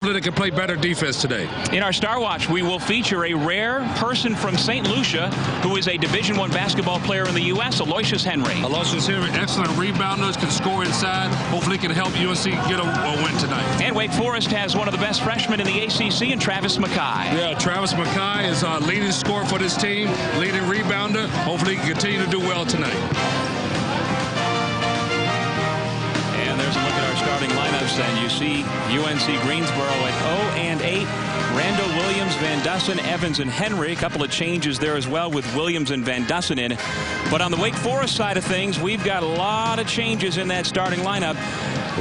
That can play better defense today. In our Star Watch, we will feature a rare person from St. Lucia who is a Division I basketball player in the U.S., Aloysius Henry. Aloysius Henry, excellent rebounders, can score inside. Hopefully can help UNC get a win tonight. And Wake Forest has one of the best freshmen in the ACC in Travis Mackay. Yeah, Travis Mackay is our leading scorer for this team, leading rebounder. Hopefully he can continue to do well tonight. There's a look at our starting lineups, and you see UNC Greensboro at 0-8. Randall, Williams, Van Dussen, Evans, and Henry. A couple of changes there as well with Williams and Van Dussen in. But on the Wake Forest side of things, we've got a lot of changes in that starting lineup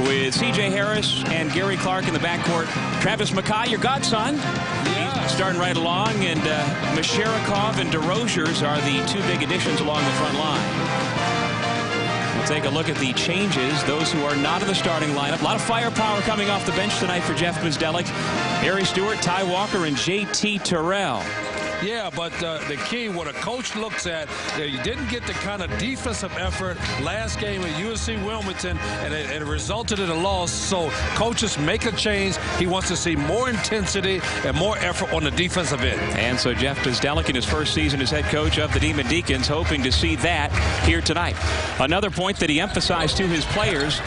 with C.J. Harris and Gary Clark in the backcourt. Travis Mackay, your godson, he's starting right along, and Misherakov and DeRozier's are the two big additions along the front line. We'll take a look at the changes, those who are not in the starting lineup. A lot of firepower coming off the bench tonight for Jeff Bzdelik. Harry Stewart, Ty Walker, and J.T. Terrell. Yeah, but the key, what a coach looks at, you didn't get the kind of defensive effort last game at UNC Wilmington, and it resulted in a loss. So coaches make a change. He wants to see more intensity and more effort on the defensive end. And so Jeff Bzdelik in his first season as head coach of the Demon Deacons, hoping to see that here tonight. Another point that he emphasized to his players,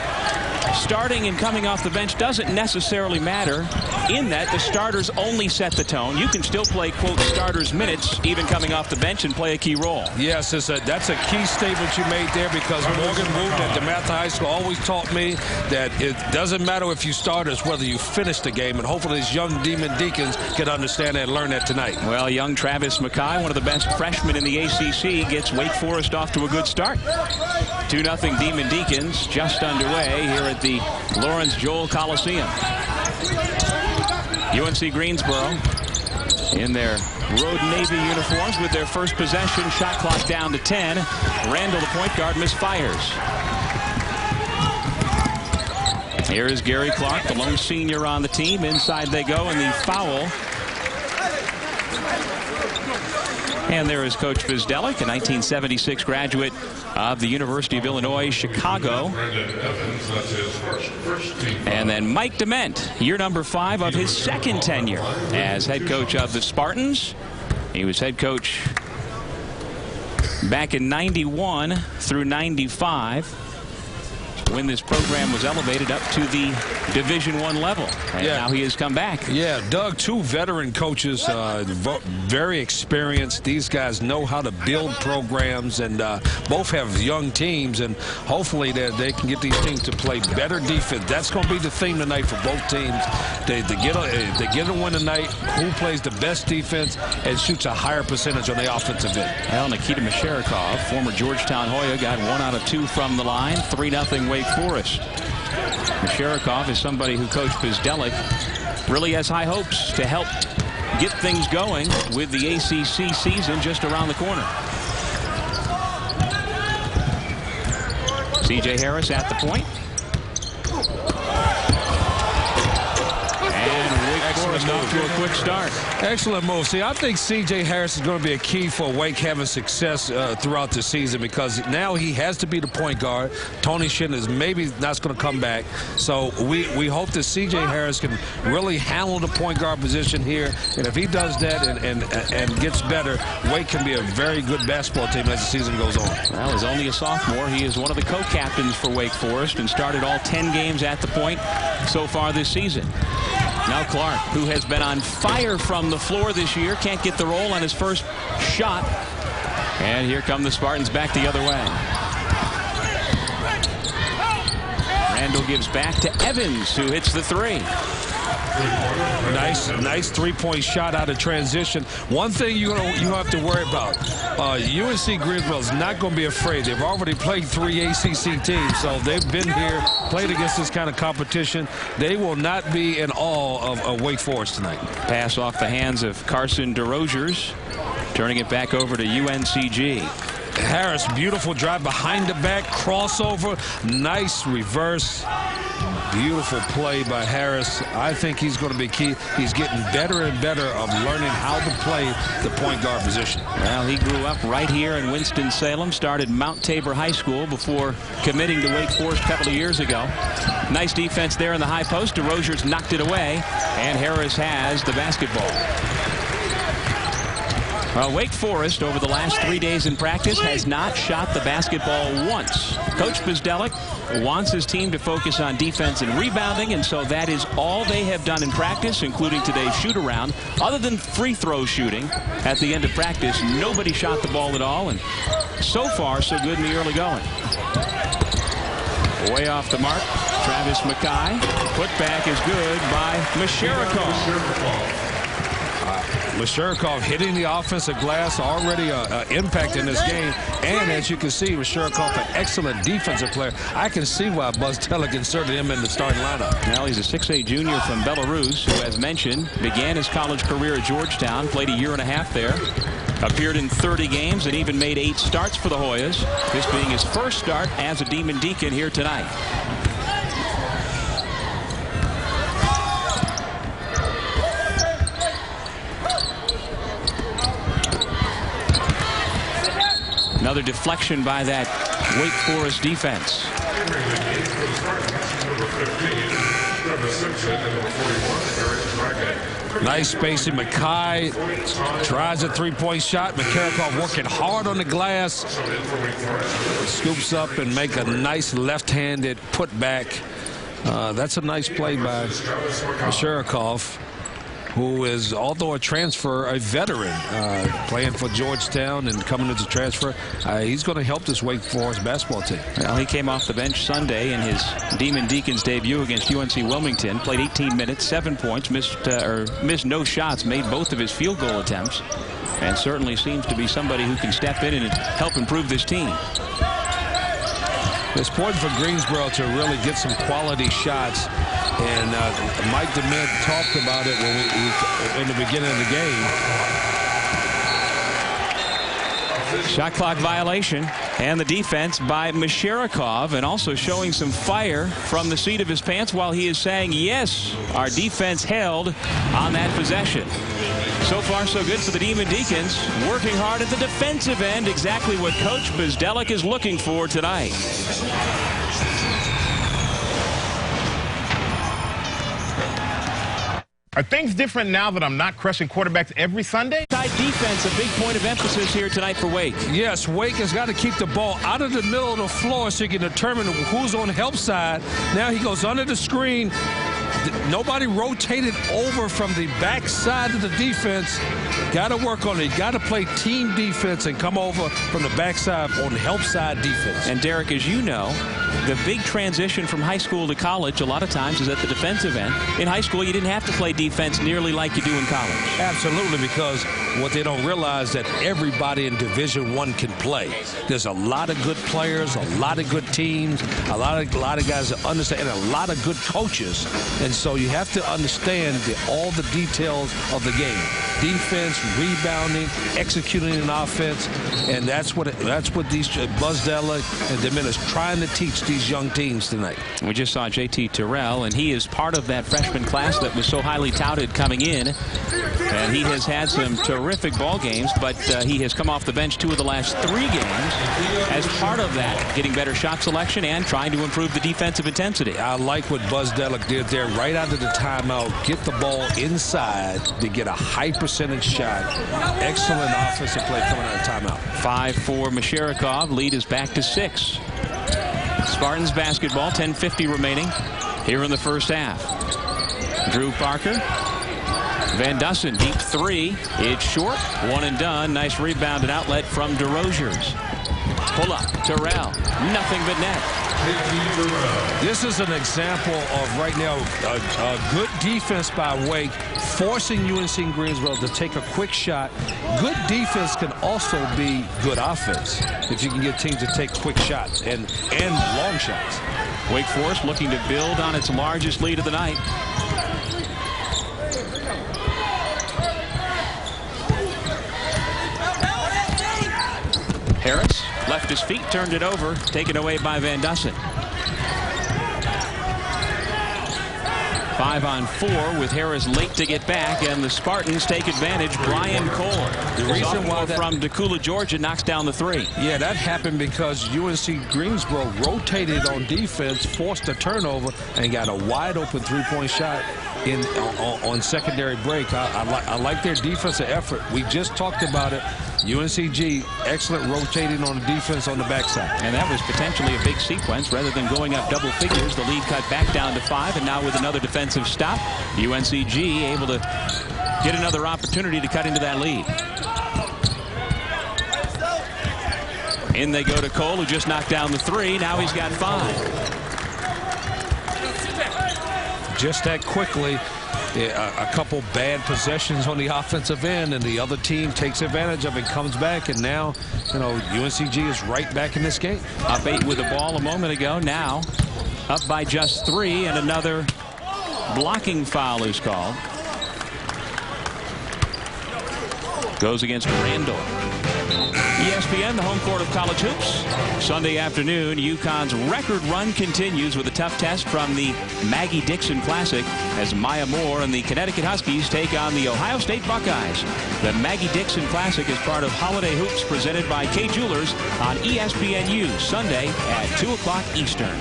starting and coming off the bench doesn't necessarily matter, in that the starters only set the tone. You can still play, quote, starters minutes, even coming off the bench, and play a key role. Yes, that's a key statement you made there, because Morgan Wooten at DeMatha High School always taught me that it doesn't matter if you start, it's whether you finish the game, and hopefully these young Demon Deacons can understand that and learn that tonight. Well, young Travis Mackay, one of the best freshmen in the ACC, gets Wake Forest off to a good start. 2-0 Demon Deacons just underway here at the Lawrence Joel Coliseum. UNC Greensboro in their road navy uniforms with their first possession. Shot clock down to 10. Randall, the point guard, misfires. Here is Gary Clark, the lone senior on the team. Inside they go, and the foul. And there is Coach Bzdelik, a 1976 graduate of the University of Illinois, Chicago. And then Mike Dement, year number 5 of his second tenure as head coach of the Spartans. He was head coach back in 91 through 95. When this program was elevated up to the Division I level. And now he has come back. Yeah, Doug, 2 veteran coaches, very experienced. These guys know how to build programs, and both have young teams, and hopefully they can get these teams to play better defense. That's going to be the theme tonight for both teams. They get a win tonight, who plays the best defense and shoots a higher percentage on the offensive end. Well, Nikita Misherakov, former Georgetown Hoya, got 1 out of 2 from the line. 3-0 Wake Forest. Misherakov is somebody who Coach Bzdelik really has high hopes to help get things going with the ACC season just around the corner. C.J. Harris at the point. Off to a quick start. Excellent move. See, I think C.J. Harris is going to be a key for Wake having success throughout the season, because now he has to be the point guard. Tony Shin is maybe not going to come back. So we hope that C.J. Harris can really handle the point guard position here. And if he does that and gets better, Wake can be a very good basketball team as the season goes on. Well, he's only a sophomore. He is one of the co-captains for Wake Forest and started all 10 games at the point so far this season. Now Clark, who has been on fire from the floor this year, can't get the roll on his first shot. And here come the Spartans back the other way. Randall gives back to Evans, who hits the 3. Nice three-point shot out of transition. One thing you have to worry about, UNC Greensboro is not going to be afraid. They've already played 3 ACC teams, so they've been here, played against this kind of competition. They will not be in awe of Wake Forest tonight. Pass off the hands of Carson DeRozier's, turning it back over to UNCG. Harris, beautiful drive behind the back, crossover, nice reverse. Beautiful play by Harris. I think he's going to be key. He's getting better and better of learning how to play the point guard position. Well, he grew up right here in Winston-Salem, started Mount Tabor High School before committing to Wake Forest a couple of years ago. Nice defense there in the high post. DeRozier's knocked it away. And Harris has the basketball. Well, Wake Forest, over the last 3 days in practice, has not shot the basketball once. Coach Bzdelic wants his team to focus on defense and rebounding, and so that is all they have done in practice, including today's shoot-around. Other than free throw shooting at the end of practice, nobody shot the ball at all, and so far, so good in the early going. Way off the mark, Travis McKay. Putback is good by Masharikov. Masharikov hitting the offensive glass, already an impact in this game. And as you can see, Masharikov, an excellent defensive player. I can see why Bzdelic inserted him in the starting lineup. Well, he's a 6'8" junior from Belarus who, as mentioned, began his college career at Georgetown, played a year and a half there, appeared in 30 games, and even made 8 starts for the Hoyas, this being his first start as a Demon Deacon here tonight. Another deflection by that Wake Forest defense. Nice spacing. McKay tries a three-point shot. Masharikov working hard on the glass. Scoops up and make a nice left-handed putback. That's a nice play by Masharikov, who is, although a transfer, a veteran, playing for Georgetown and coming as a transfer. He's going to help this Wake Forest basketball team. Well, he came off the bench Sunday in his Demon Deacons debut against UNC Wilmington. Played 18 minutes, 7 points, missed no shots, made both of his field goal attempts, and certainly seems to be somebody who can step in and help improve this team. It's important for Greensboro to really get some quality shots. And Mike DeMint talked about it when we in the beginning of the game. Shot clock violation, and the defense by Masharikov, and also showing some fire from the seat of his pants while he is saying, yes, our defense held on that possession. So far, so good for the Demon Deacons, working hard at the defensive end, exactly what Coach Bzdelic is looking for tonight. Are things different now that I'm not crushing quarterbacks every Sunday? Side defense, a big point of emphasis here tonight for Wake. Yes, Wake has got to keep the ball out of the middle of the floor so you can determine who's on the help side. Now he goes under the screen. Nobody rotated over from the back side of the defense. Got to work on it. Got to play team defense and come over from the backside on the help side defense. And Derek, as you know, the big transition from high school to college a lot of times is at the defensive end. In high school, you didn't have to play defense nearly like you do in college. Absolutely, because what they don't realize that everybody in Division I can play. There's a lot of good players, a lot of good teams, a lot of guys that understand, and a lot of good coaches. And so you have to understand all the details of the game. Defense, rebounding, executing an offense, and that's what these Bzdelic and DeMint is trying to teach these young teams tonight. We just saw JT Terrell, and he is part of that freshman class that was so highly touted coming in. And he has had some terrific ball games, but he has come off the bench 2 of the last 3 games as part of that, getting better shot selection and trying to improve the defensive intensity. I like what Bzdelic did there right out of the timeout. Get the ball inside to get a high percentage shot. Excellent offensive play coming out of timeout. 5-4 Masharikov. Lead is back to 6. Spartans basketball, 10:50 remaining here in the first half. Drew Parker. Van Dusen, deep 3. It's short. 1 and done. Nice rebound and outlet from DeRozier's. Pull up. Terrell. Nothing but net. This is an example of right now a good defense by Wake, forcing UNC Greensboro to take a quick shot. Good defense can also be good offense if you can get teams to take quick shots and long shots. Wake Forest looking to build on its largest lead of the night. Harris left his feet, turned it over, taken away by Van Dusen. 5-on-4 with Harris late to get back, and the Spartans take advantage. Brian Cole, the reason why from Decula, Georgia, knocks down the 3. Yeah, that happened because UNC Greensboro rotated on defense, forced a turnover, and got a wide open 3-point shot. on secondary break. I like their defensive effort. We just talked about it. UNCG, excellent rotating on the defense on the backside. And that was potentially a big sequence. Rather than going up double figures, the lead cut back down to 5, and now with another defensive stop, UNCG able to get another opportunity to cut into that lead. In they go to Cole, who just knocked down the 3. Now he's got 5. Just that quickly, a couple bad possessions on the offensive end, and the other team takes advantage of it, comes back, and now, UNCG is right back in this game. Up 8 with the ball a moment ago. Now up by just 3, and another blocking foul is called. Goes against Randall. ESPN, the home court of college hoops. Sunday afternoon, UConn's record run continues with a tough test from the Maggie Dixon Classic as Maya Moore and the Connecticut Huskies take on the Ohio State Buckeyes. The Maggie Dixon Classic is part of Holiday Hoops presented by Kay Jewelers on ESPNU Sunday at 2 o'clock Eastern.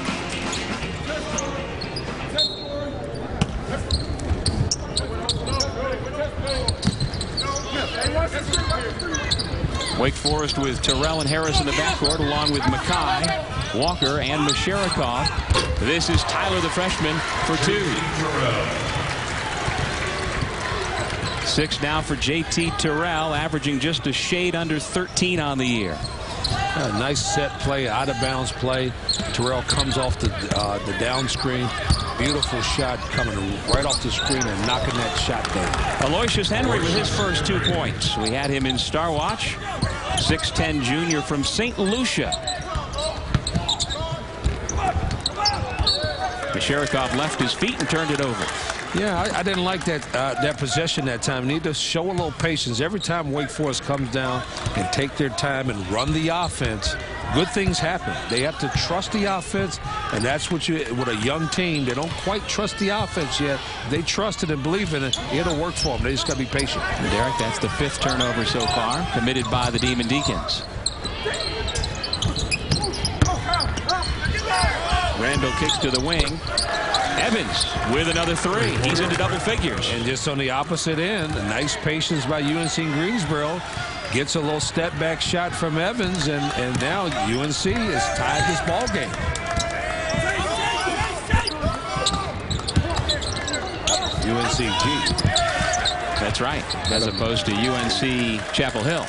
Wake Forest with Terrell and Harris in the backcourt, along with Mackay, Walker, and Masharikov. This is Tyler, the freshman, for 2. 6 now for JT Terrell, averaging just a shade under 13 on the year. A nice set play, out of bounds play. Terrell comes off the down screen. Beautiful shot coming right off the screen and knocking that shot down. Aloysius Henry with his first 2 points. We had him in Star Watch. 6'10" junior from St. Lucia. Masharikov left his feet and turned it over. Yeah, I didn't like that possession that time. Need to show a little patience. Every time Wake Forest comes down and take their time and run the offense, good things happen. They have to trust the offense, and that's what with a young team, they don't quite trust the offense yet. They trust it and believe in it. It'll work for them. They just got to be patient. And Derek, that's the 5th turnover so far committed by the Demon Deacons. Randall kicks to the wing. Evans with another 3. He's into double figures. And just on the opposite end, a nice patience by UNC Greensboro. Gets a little step back shot from Evans, and now UNC has tied this ball game. UNCG. That's right, as opposed to UNC Chapel Hill.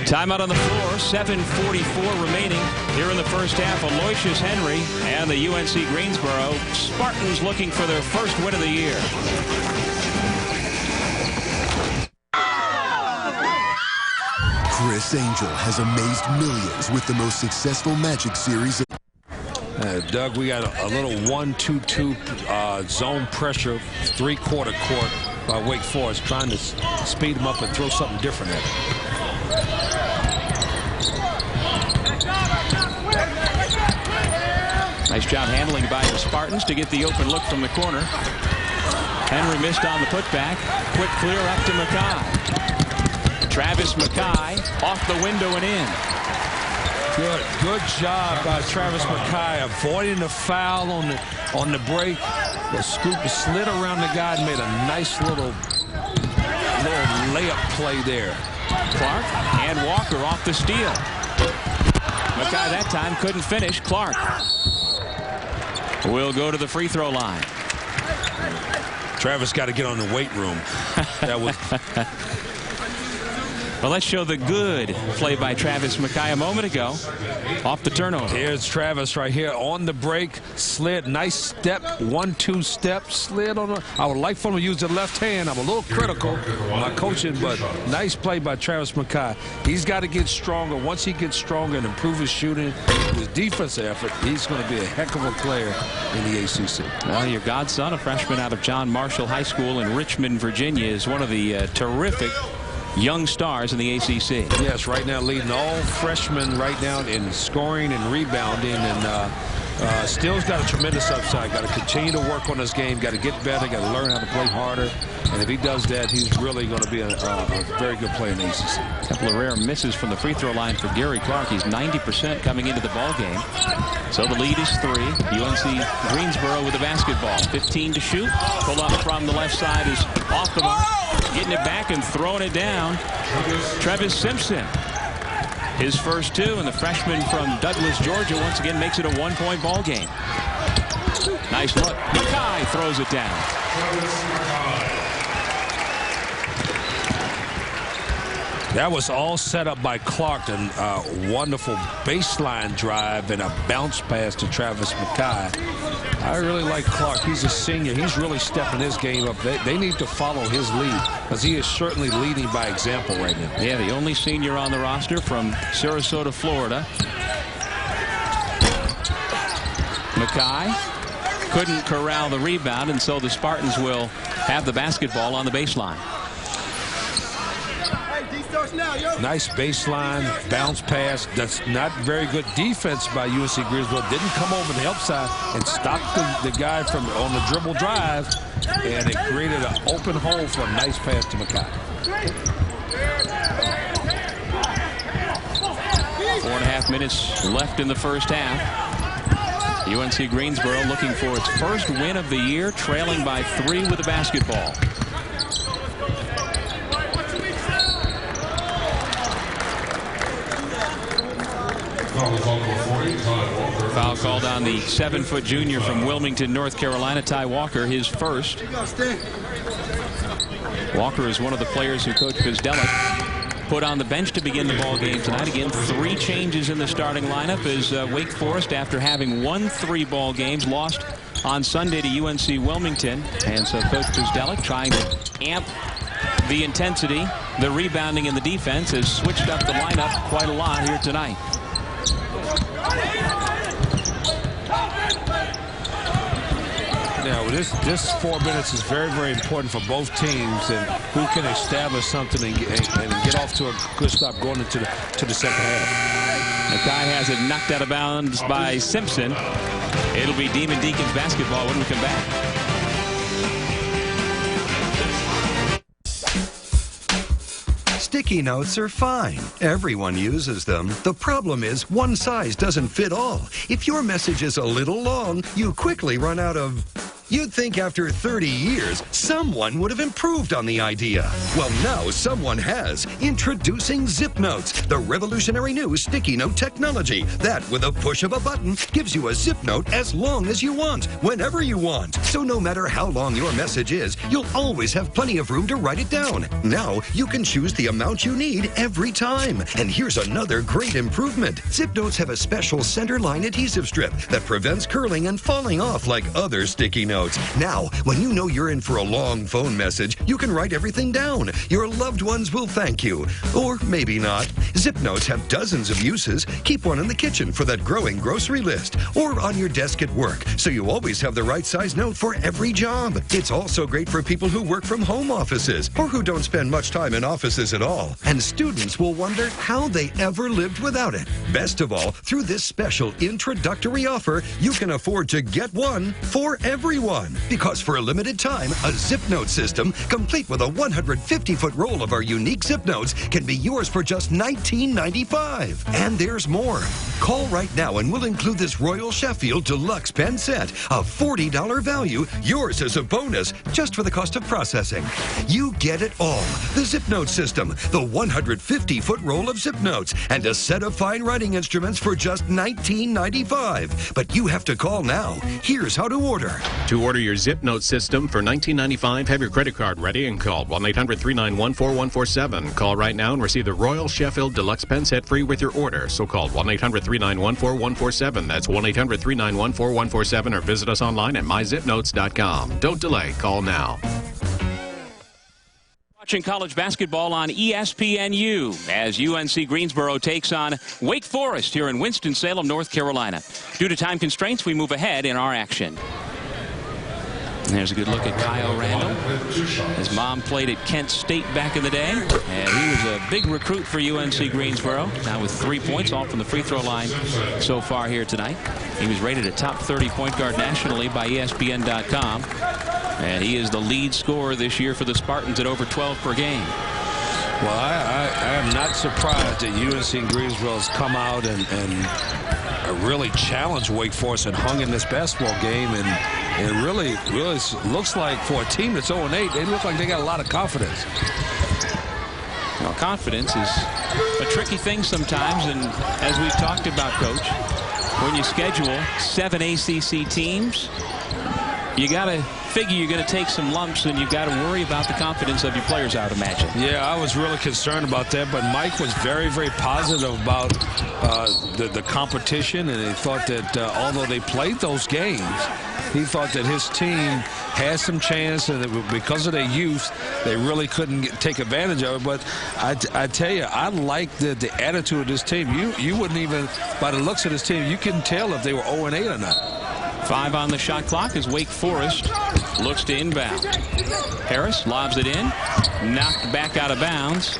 Timeout on the floor, 7:44 remaining here in the first half. Aloysius Henry and the UNC Greensboro Spartans looking for their first win of the year. Chris Angel has amazed millions with the most successful Magic series. Doug, we got a little 1-2-2 zone pressure, 3-quarter court by Wake Forest, trying to speed them up and throw something different at them. Nice job handling by the Spartans to get the open look from the corner. Henry missed on the putback. Quick clear up to Mackay. Travis Mackay off the window and in. Good job by Travis Mackay avoiding the foul on the break. The scoop slid around the guy and made a nice little layup play there. Clark and Walker off the steal. Mackay that time couldn't finish. Clark will go to the free throw line. Travis got to get on the weight room. That was. Well, let's show the good play by Travis Mackay a moment ago. Off the turnover. Here's Travis right here on the break. Slid, nice step, 1-2 step, slid on the. I would like for him to use the left hand. I'm a little critical of my coaching, but nice play by Travis Mackay. He's got to get stronger. Once he gets stronger and improve his shooting, his defensive effort, he's going to be a heck of a player in the ACC. Well, your godson, a freshman out of John Marshall High School in Richmond, Virginia, is one of the terrific young stars in the ACC. Yes, right now leading all freshmen right now in scoring and rebounding, and Still's got a tremendous upside. Got to continue to work on his game. Got to get better. Got to learn how to play harder. And if he does that, he's really going to be a very good player in the ACC. A couple of rare misses from the free throw line for Gary Clark. He's 90% coming into the ball game. So the lead is 3. UNC Greensboro with the basketball. 15 to shoot. Pull up from the left side is off the mark. Getting it back and throwing it down. Travis Simpson. His first 2, and the freshman from Douglas, Georgia, once again makes it a 1-point ball game. Nice look. Mackay throws it down. That was all set up by Clark, and a wonderful baseline drive and a bounce pass to Travis Mackay. I really like Clark. He's a senior. He's really stepping his game up. They need to follow his lead, because he is certainly leading by example right now. Yeah, the only senior on the roster from Sarasota, Florida. Mackay couldn't corral the rebound, and so the Spartans will have the basketball on the baseline. Nice baseline bounce pass. That's not very good defense by UNC Greensboro. Didn't come over the help side and stop the guy from on the dribble drive, and it created an open hole for a nice pass to Mackay. 4.5 minutes left in the first half. UNC Greensboro looking for its first win of the year, trailing by 3 with the basketball. Foul called on the 7-foot junior from Wilmington, North Carolina, Ty Walker, his first. Walker is one of the players who Coach Guzdelik put on the bench to begin the ball game tonight. Again, 3 changes in the starting lineup as Wake Forest, after having won 3 ball games, lost on Sunday to UNC Wilmington. And so Coach Guzdelik, trying to amp the intensity, the rebounding, and the defense, has switched up the lineup quite a lot here tonight. Now, this 4 minutes is very, very important for both teams, and who can establish something and get off to a good start going into the second half. Mackay has it knocked out of bounds by Simpson. It'll be Demon Deacons basketball when we come back. Sticky notes are fine. Everyone uses them. The problem is one size doesn't fit all. If your message is a little long, you quickly run out of... You'd think after 30 years, someone would have improved on the idea. Well, now someone has. Introducing Zip Notes, the revolutionary new sticky note technology that, with a push of a button, gives you a zip note as long as you want, whenever you want. So no matter how long your message is, you'll always have plenty of room to write it down. Now, you can choose the amount you need every time. And here's another great improvement. Zip Notes have a special center line adhesive strip that prevents curling and falling off like other sticky notes. Now, when you know you're in for a long phone message, you can write everything down. Your loved ones will thank you. Or maybe not. Zip Notes have dozens of uses. Keep one in the kitchen for that growing grocery list, or on your desk at work, so you always have the right size note for every job. It's also great for people who work from home offices, or who don't spend much time in offices at all. And students will wonder how they ever lived without it. Best of all, through this special introductory offer, you can afford to get one for everyone. Because for a limited time, a Zip Note system, complete with a 150-foot roll of our unique Zip Notes, can be yours for just $19.95. And there's more. Call right now and we'll include this Royal Sheffield Deluxe pen set, a $40 value, yours as a bonus, just for the cost of processing. You get it all. The Zip Note system, the 150-foot roll of Zip Notes, and a set of fine writing instruments for just $19.95. But you have to call now. Here's how to order. To order your Zip Note system for $19.95, have your credit card ready and call 1-800-391-4147. Call right now and receive the Royal Sheffield Deluxe pen set free with your order. So call 1-800-391-4147. That's 1-800-391-4147, or visit us online at myzipnotes.com. Don't delay. Call now. Watching college basketball on ESPNU as UNC Greensboro takes on Wake Forest here in Winston-Salem, North Carolina. Due to time constraints, we move ahead in our action. And there's a good look at Kyle Randall. His mom played at Kent State back in the day, and he was a big recruit for UNC Greensboro. Now with 3 points, all from the free throw line so far here tonight. He was rated a top 30 point guard nationally by ESPN.com, and he is the lead scorer this year for the Spartans at over 12 per game. Well, I am not surprised that UNC Greensboro has come out and really challenged Wake Forest and hung in this basketball game, and it really looks like for a team that's 0-8, they look like they got a lot of confidence. Well, confidence is a tricky thing sometimes, and as we've talked about, Coach, when you schedule 7 ACC teams, you got to figure you're going to take some lumps, and you've got to worry about the confidence of your players, I would imagine. Yeah, I was really concerned about that, but Mike was very, very positive about the competition, and he thought that although they played those games, he thought that his team had some chance, and that because of their youth, they really couldn't take advantage of it. But I tell you, I like the attitude of this team. You wouldn't even, by the looks of this team, you couldn't tell if they were 0-8 or not. 5 on the shot clock as Wake Forest looks to inbound. Harris lobs it in, knocked back out of bounds.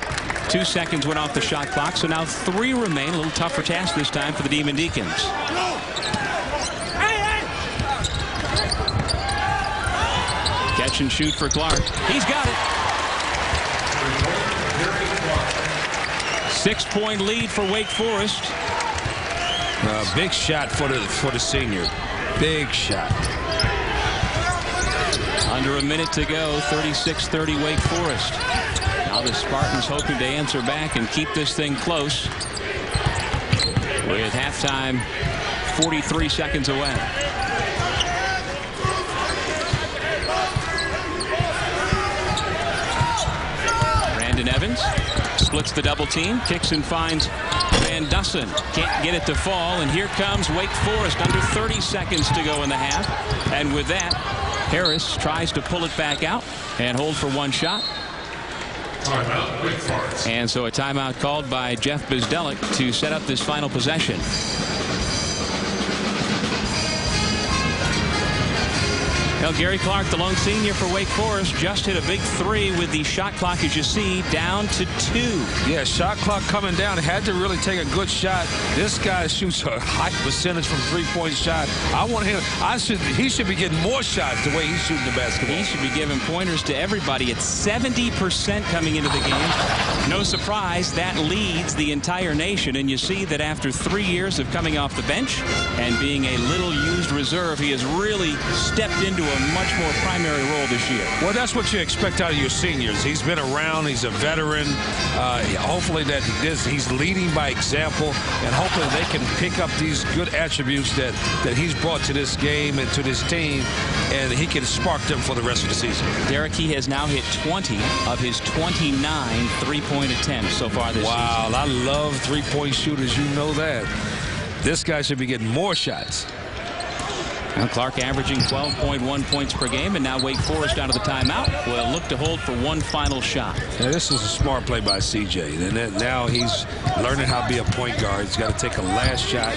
2 seconds went off the shot clock, so now 3 remain. A little tougher task this time for the Demon Deacons. Catch and shoot for Clark. He's got it. 6-point lead for Wake Forest. Big shot for the senior. Big shot. Under a minute to go, 36-30 Wake Forest. Now the Spartans hoping to answer back and keep this thing close with halftime 43 seconds away. Brandon Evans splits the double team, kicks and finds Van Dussen. Can't get it to fall, and here comes Wake Forest under 30 seconds to go in the half. And with that, Harris tries to pull it back out and hold for 1 shot. Timeout, Wake Forest. And so a timeout called by Jeff Bzdelik to set up this final possession. Well, Gary Clark, the lone senior for Wake Forest, just hit a big 3 with the shot clock, as you see, down to 2. Yeah, shot clock coming down. Had to really take a good shot. This guy shoots a high percentage from 3-point shot. I want him. He should be getting more shots the way he's shooting the basketball. He should be giving pointers to everybody. It's 70% coming into the game. No surprise, that leads the entire nation. And you see that after 3 years of coming off the bench and being a little used reserve, he has really stepped into a much more primary role this year. Well, that's what you expect out of your seniors. He's been around. He's a veteran. Hopefully that he's leading by example, and hopefully they can pick up these good attributes that he's brought to this game and to this team, and he can spark them for the rest of the season. Derek, he has now hit 20 of his 29 three-point attempts so far this season. Wow, I love three-point shooters. You know that. This guy should be getting more shots. Now Clark averaging 12.1 points per game, and now Wake Forest out of the timeout will look to hold for 1 final shot. Now, this is a smart play by CJ. And now he's learning how to be a point guard. He's got to take a last shot.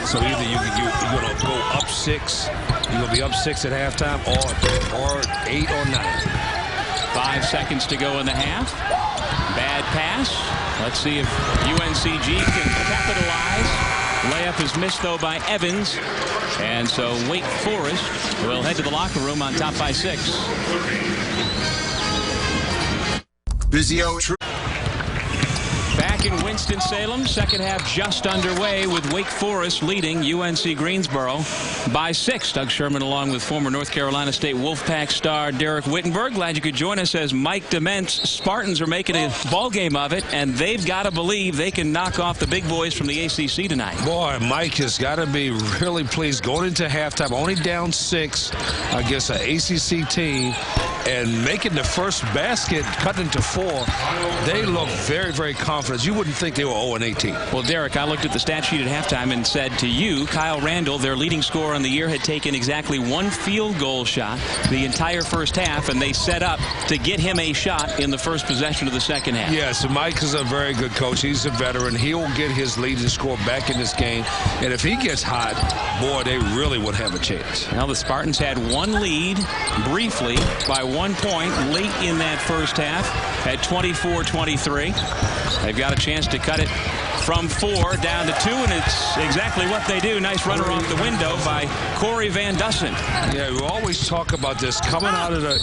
So either you're going to go up 6, you're going to be up 6 at halftime, or 8 or 9. 5 seconds to go in the half. Bad pass. Let's see if UNCG can capitalize. Layup is missed, though, by Evans. And so Wake Forest will head to the locker room on top by 6. Back in Winston-Salem, second half just underway with Wake Forest leading UNC Greensboro by 6. Doug Sherman along with former North Carolina State Wolfpack star Derek Wittenberg. Glad you could join us as Mike Dement's Spartans are making a ball game of it, and they've got to believe they can knock off the big boys from the ACC tonight. Boy, Mike has got to be really pleased going into halftime, only down 6 against an ACC team. and making the first basket, cutting into 4, they look very, very confident. You wouldn't think they were 0-18. Well, Derek, I looked at the stat sheet at halftime and said to you, Kyle Randall, their leading scorer on the year, had taken exactly 1 field goal shot the entire first half, and they set up to get him a shot in the first possession of the second half. Yes, Mike is a very good coach. He's a veteran. He'll get his leading scorer back in this game, and if he gets hot, boy, they really would have a chance. Now the Spartans had 1 lead briefly by 1 point late in that first half at 24-23. They've got a chance to cut it from 4 down to 2, and it's exactly what they do. Nice runner off the window by Corey Van Dusen. Yeah, we always talk about this coming out of the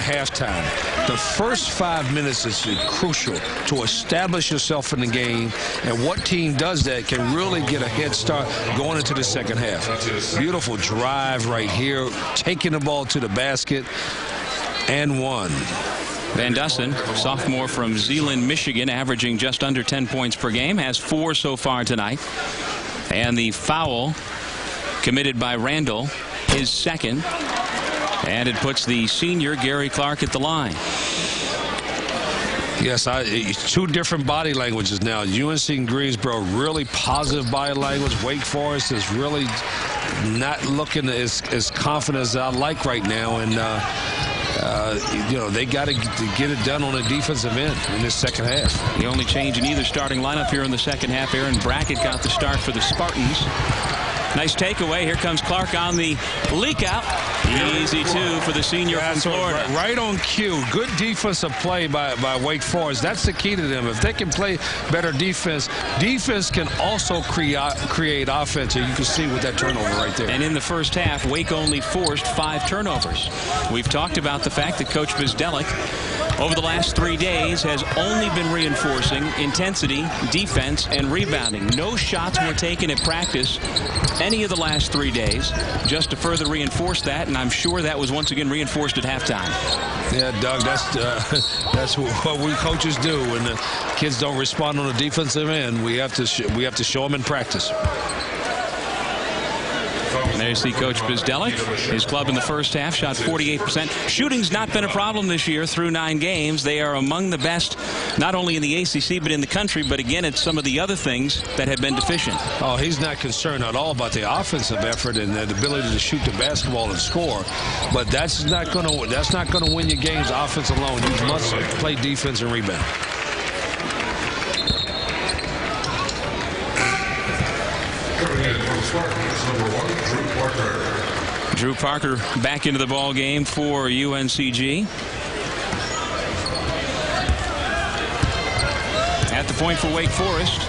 halftime. The first 5 minutes is crucial to establish yourself in the game, and what team does that can really get a head start going into the second half. Beautiful drive right here, taking the ball to the basket, and 1. Van Dusen, sophomore from Zeeland, Michigan, averaging just under 10 points per game, has 4 so far tonight. And the foul committed by Randall, his second. And it puts the senior Gary Clark at the line. Yes, 2 different body languages now. UNC Greensboro, really positive body language. Wake Forest is really not looking as confident as I like right now. And you know, they got to get it done on the defensive end in this second half. The only change in either starting lineup here in the second half, Aaron Brackett got the start for the Spartans. Nice takeaway. Here comes Clark on the leak out. Easy 2 for the senior from Florida. Right on cue. Good defensive play by Wake Forest. That's the key to them. If they can play better defense, defense can also create offense. And you can see with that turnover right there. And in the first half, Wake only forced 5 turnovers. We've talked about the fact that Coach Bizdelic over the last 3 days has only been reinforcing intensity, defense, and rebounding. No shots were taken at practice any of the last 3 days, just to further reinforce that, and I'm sure that was once again reinforced at halftime. Yeah, Doug, that's what we coaches do. When the kids don't respond on the defensive end, we have to show them in practice. And there you see Coach Bizdelic. His club in the first half shot 48%. Shooting's not been a problem this year through 9 games. They are among the best, not only in the ACC, but in the country. But again, it's some of the other things that have been deficient. Oh, he's not concerned at all about the offensive effort and the ability to shoot the basketball and score. But that's not going to win your games offense alone. You must play defense and rebound. Drew Parker back into the ball game for UNCG. At the point for Wake Forest,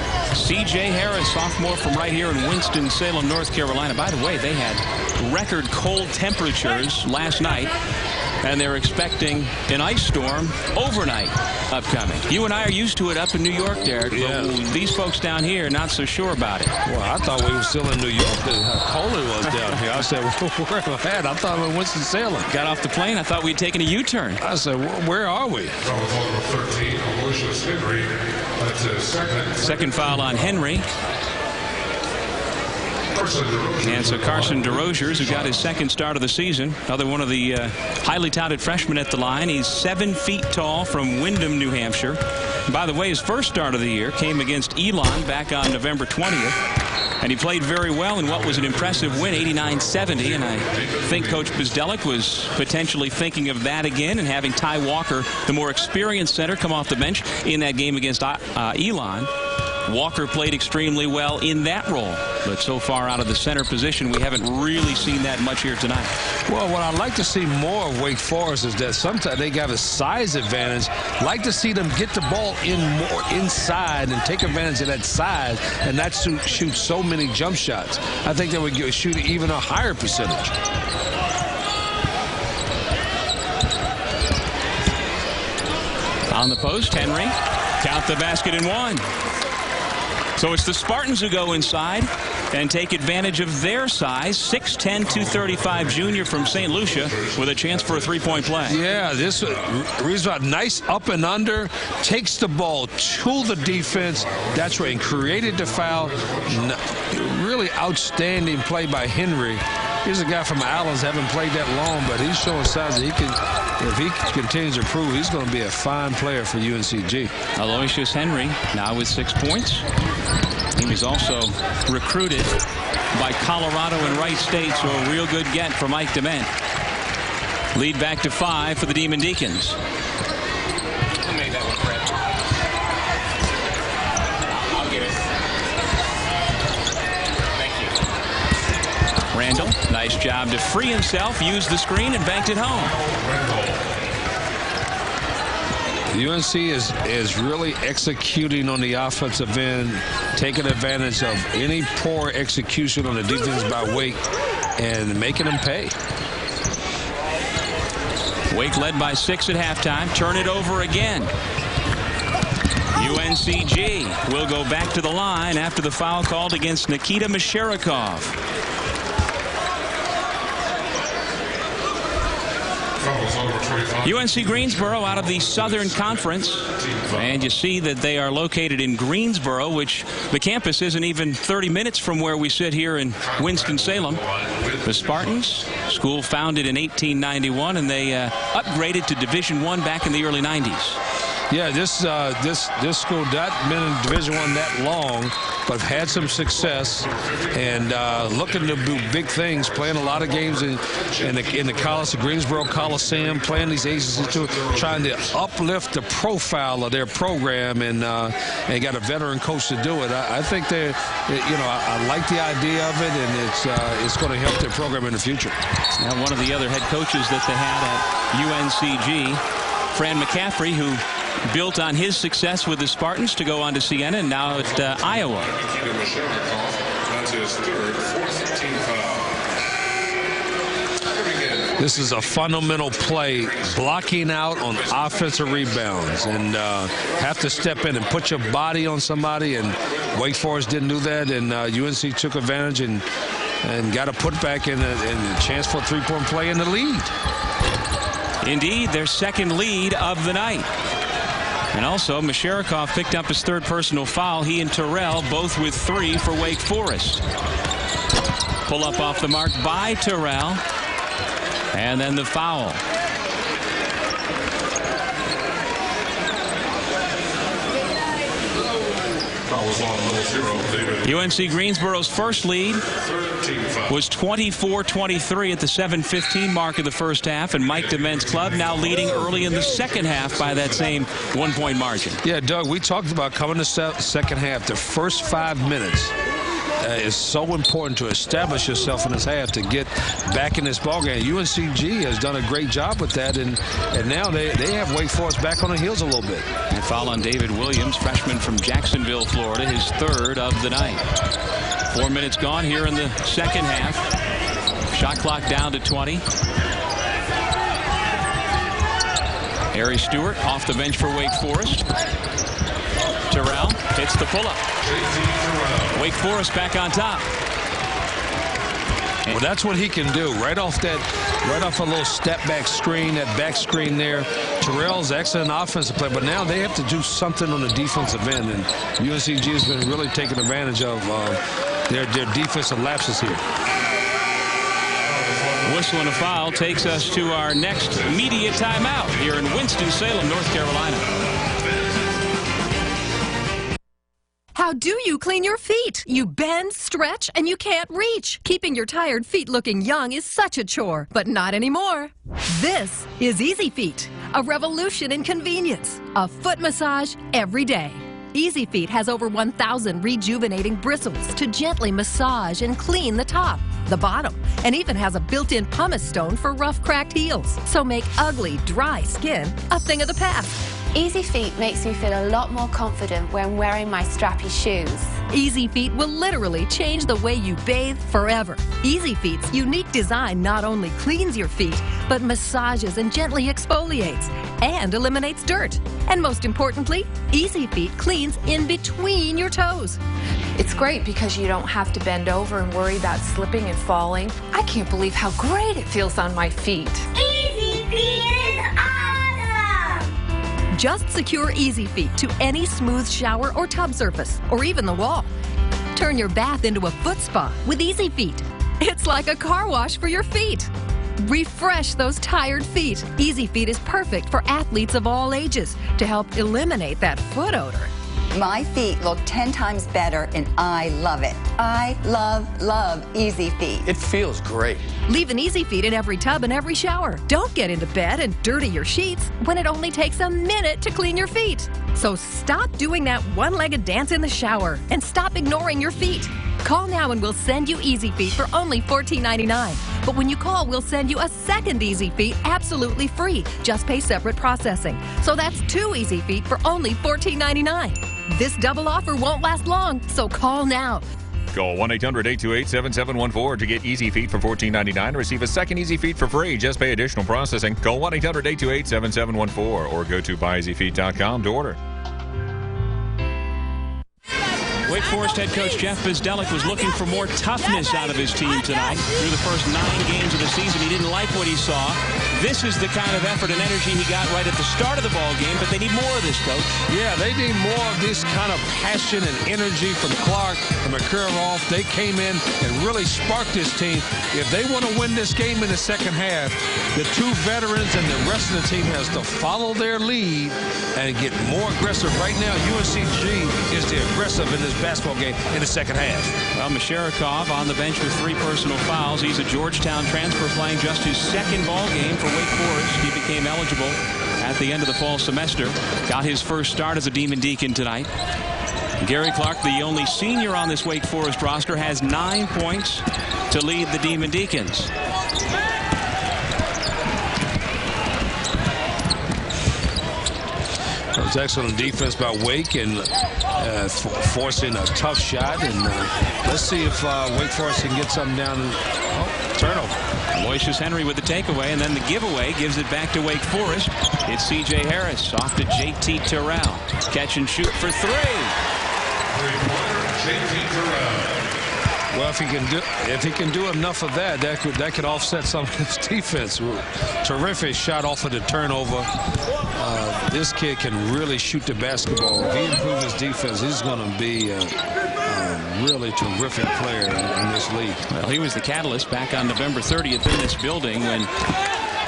C.J. Harris, sophomore from right here in Winston-Salem, North Carolina. By the way, they had record cold temperatures last night, and they're expecting an ice storm overnight upcoming. You and I are used to it up in New York, Derek. Yeah. But these folks down here are not so sure about it. Well, I thought we were still in New York. How cold it was down here. I said, where am I at? I thought we were Winston-Salem. Got off the plane. I thought we'd taken a U-turn. I said, where are we? Second foul on Henry. And so Carson DeRozier's, who got his second start of the season, another one of the highly touted freshmen at the line. He's 7 feet tall from Windham, New Hampshire. And by the way, his first start of the year came against Elon back on November 20th. And he played very well in what was an impressive win, 89-70. And I think Coach Bizdelic was potentially thinking of that again and having Ty Walker, the more experienced center, come off the bench in that game against Elon. Walker played extremely well in that role. But so far out of the center position, we haven't really seen that much here tonight. Well, what I'd like to see more of Wake Forest is that sometimes they got a size advantage. Like to see them get the ball in more inside and take advantage of that size and not shoot so many jump shots. I think they would shoot even a higher percentage. On the post, Henry. Count the basket and 1. So it's the Spartans who go inside and take advantage of their size. 6'10", 235 junior from St. Lucia with a chance for a 3-point play. Yeah, this Reesveld, nice up and under, takes the ball to the defense. That's right, and created the foul. Really outstanding play by Henry. He's a guy from Allen's, haven't played that long, but he's showing signs that he can, if he continues to improve, he's going to be a fine player for UNCG. Aloysius Henry now with 6 points. He was also recruited by Colorado and Wright State, so a real good get for Mike Dement. Lead back to 5 for the Demon Deacons. Randall, nice job to free himself, used the screen, and banked it home. UNC is really executing on the offensive end, taking advantage of any poor execution on the defense by Wake and making them pay. Wake led by 6 at halftime. Turn it over again. UNCG will go back to the line after the foul called against Nikita Masharikov. UNC Greensboro out of the Southern Conference, and you see that they are located in Greensboro, which the campus isn't even 30 minutes from where we sit here in Winston-Salem. The Spartans, school founded in 1891, and they upgraded to Division I back in the early 90s. Yeah, this school not been in Division I that long, but had some success and looking to do big things, playing a lot of games in the college, the Greensboro Coliseum, playing these agencies too, trying to uplift the profile of their program, and got a veteran coach to do it. I think I like the idea of it, and it's going to help their program in the future. Now, one of the other head coaches that they had at UNCG, Fran McCaffrey, who built on his success with the Spartans to go on to Siena, and now at Iowa. This is a fundamental play, blocking out on offensive rebounds, and have to step in and put your body on somebody, and Wake Forest didn't do that, and UNC took advantage and got a putback and a chance for a three-point play in the lead. Indeed, their second lead of the night. And also, Masharikov picked up his third personal foul. He and Terrell both with 3 for Wake Forest. Pull up off the mark by Terrell. And then the foul. UNC Greensboro's first lead was 24-23 at the 7:15 mark of the first half, and Mike Dement's club now leading early in the second half by that same 1-point margin. Yeah, Doug, we talked about coming to second half. The first 5 minutes is so important to establish yourself in this half to get back in this ballgame. UNCG has done a great job with that, and now they have Wake Forest back on the heels a little bit. And foul on David Williams, freshman from Jacksonville, Florida, his third of the night. 4 minutes gone here in the second half. Shot clock down to 20. Harry Stewart off the bench for Wake Forest. Terrell hits the pull-up. Wake Forest back on top. Well, that's what he can do. Right off a little step-back screen, that back screen there. Terrell's excellent offensive play, but now they have to do something on the defensive end, and UNCG has been really taking advantage of their defensive lapses here. Whistle and a foul takes us to our next media timeout here in Winston-Salem, North Carolina. How do you clean your feet? You bend, stretch, and you can't reach. Keeping your tired feet looking young is such a chore, but not anymore. This is Easy Feet, a revolution in convenience. A foot massage every day. Easy Feet has over 1,000 rejuvenating bristles to gently massage and clean the top, the bottom, and even has a built-in pumice stone for rough, cracked heels. So make ugly, dry skin a thing of the past. Easy Feet makes me feel a lot more confident when wearing my strappy shoes. Easy Feet will literally change the way you bathe forever. Easy Feet's unique design not only cleans your feet, but massages and gently exfoliates and eliminates dirt. And most importantly, Easy Feet cleans in between your toes. It's great because you don't have to bend over and worry about slipping and falling. I can't believe how great it feels on my feet. Easy Feet is awesome! Just secure Easy Feet to any smooth shower or tub surface, or even the wall. Turn your bath into a foot spa with Easy Feet. It's like a car wash for your feet. Refresh those tired feet. Easy Feet is perfect for athletes of all ages to help eliminate that foot odor. My feet look 10 times better, and I love it. I love Easy Feet. It feels great. Leave an Easy Feet in every tub and every shower. Don't get into bed and dirty your sheets when it only takes a minute to clean your feet. So stop doing that one-legged dance in the shower and stop ignoring your feet. Call now and we'll send you Easy Feet for only $14.99. But when you call, we'll send you a second Easy Feet absolutely free. Just pay separate processing. So that's 2 Easy Feet for only $14.99. This double offer won't last long, so call now. Call 1-800-828-7714 to get Easy Feet for $14.99 and receive a second Easy Feet for free. Just pay additional processing. Call 1-800-828-7714 or go to buyeasyfeet.com to order. Wake Forest head coach Jeff Bzdelik was looking for more toughness out of his team tonight. Through the first 9 games of the season, he didn't like what he saw. This is the kind of effort and energy he got right at the start of the ball game, but they need more of this, Coach. Yeah, they need more of this kind of passion and energy from Clark and McCurroff. They came in and really sparked this team. If they want to win this game in the second half, the 2 veterans and the rest of the team has to follow their lead and get more aggressive. Right now, UNCG is the aggressive in this basketball game in the second half. Well, Masharikov on the bench with 3 personal fouls. He's a Georgetown transfer playing just his second ball game for Wake Forest. He became eligible at the end of the fall semester. Got his first start as a Demon Deacon tonight. Gary Clark, the only senior on this Wake Forest roster, has 9 points to lead the Demon Deacons. That was excellent defense by Wake and forcing a tough shot. And let's see if Wake Forest can get something down. Oh, turnover. Aloysius Henry with the takeaway, and then the giveaway gives it back to Wake Forest. It's C.J. Harris off to J.T. Terrell. Catch and shoot for 3. Three-pointer, J.T. Terrell. Well, if he can do enough of that, that could offset some of his defense. Terrific shot off of the turnover. This kid can really shoot the basketball. If he improves his defense, he's going to be a really terrific player in this league. Well, he was the catalyst back on November 30th in this building when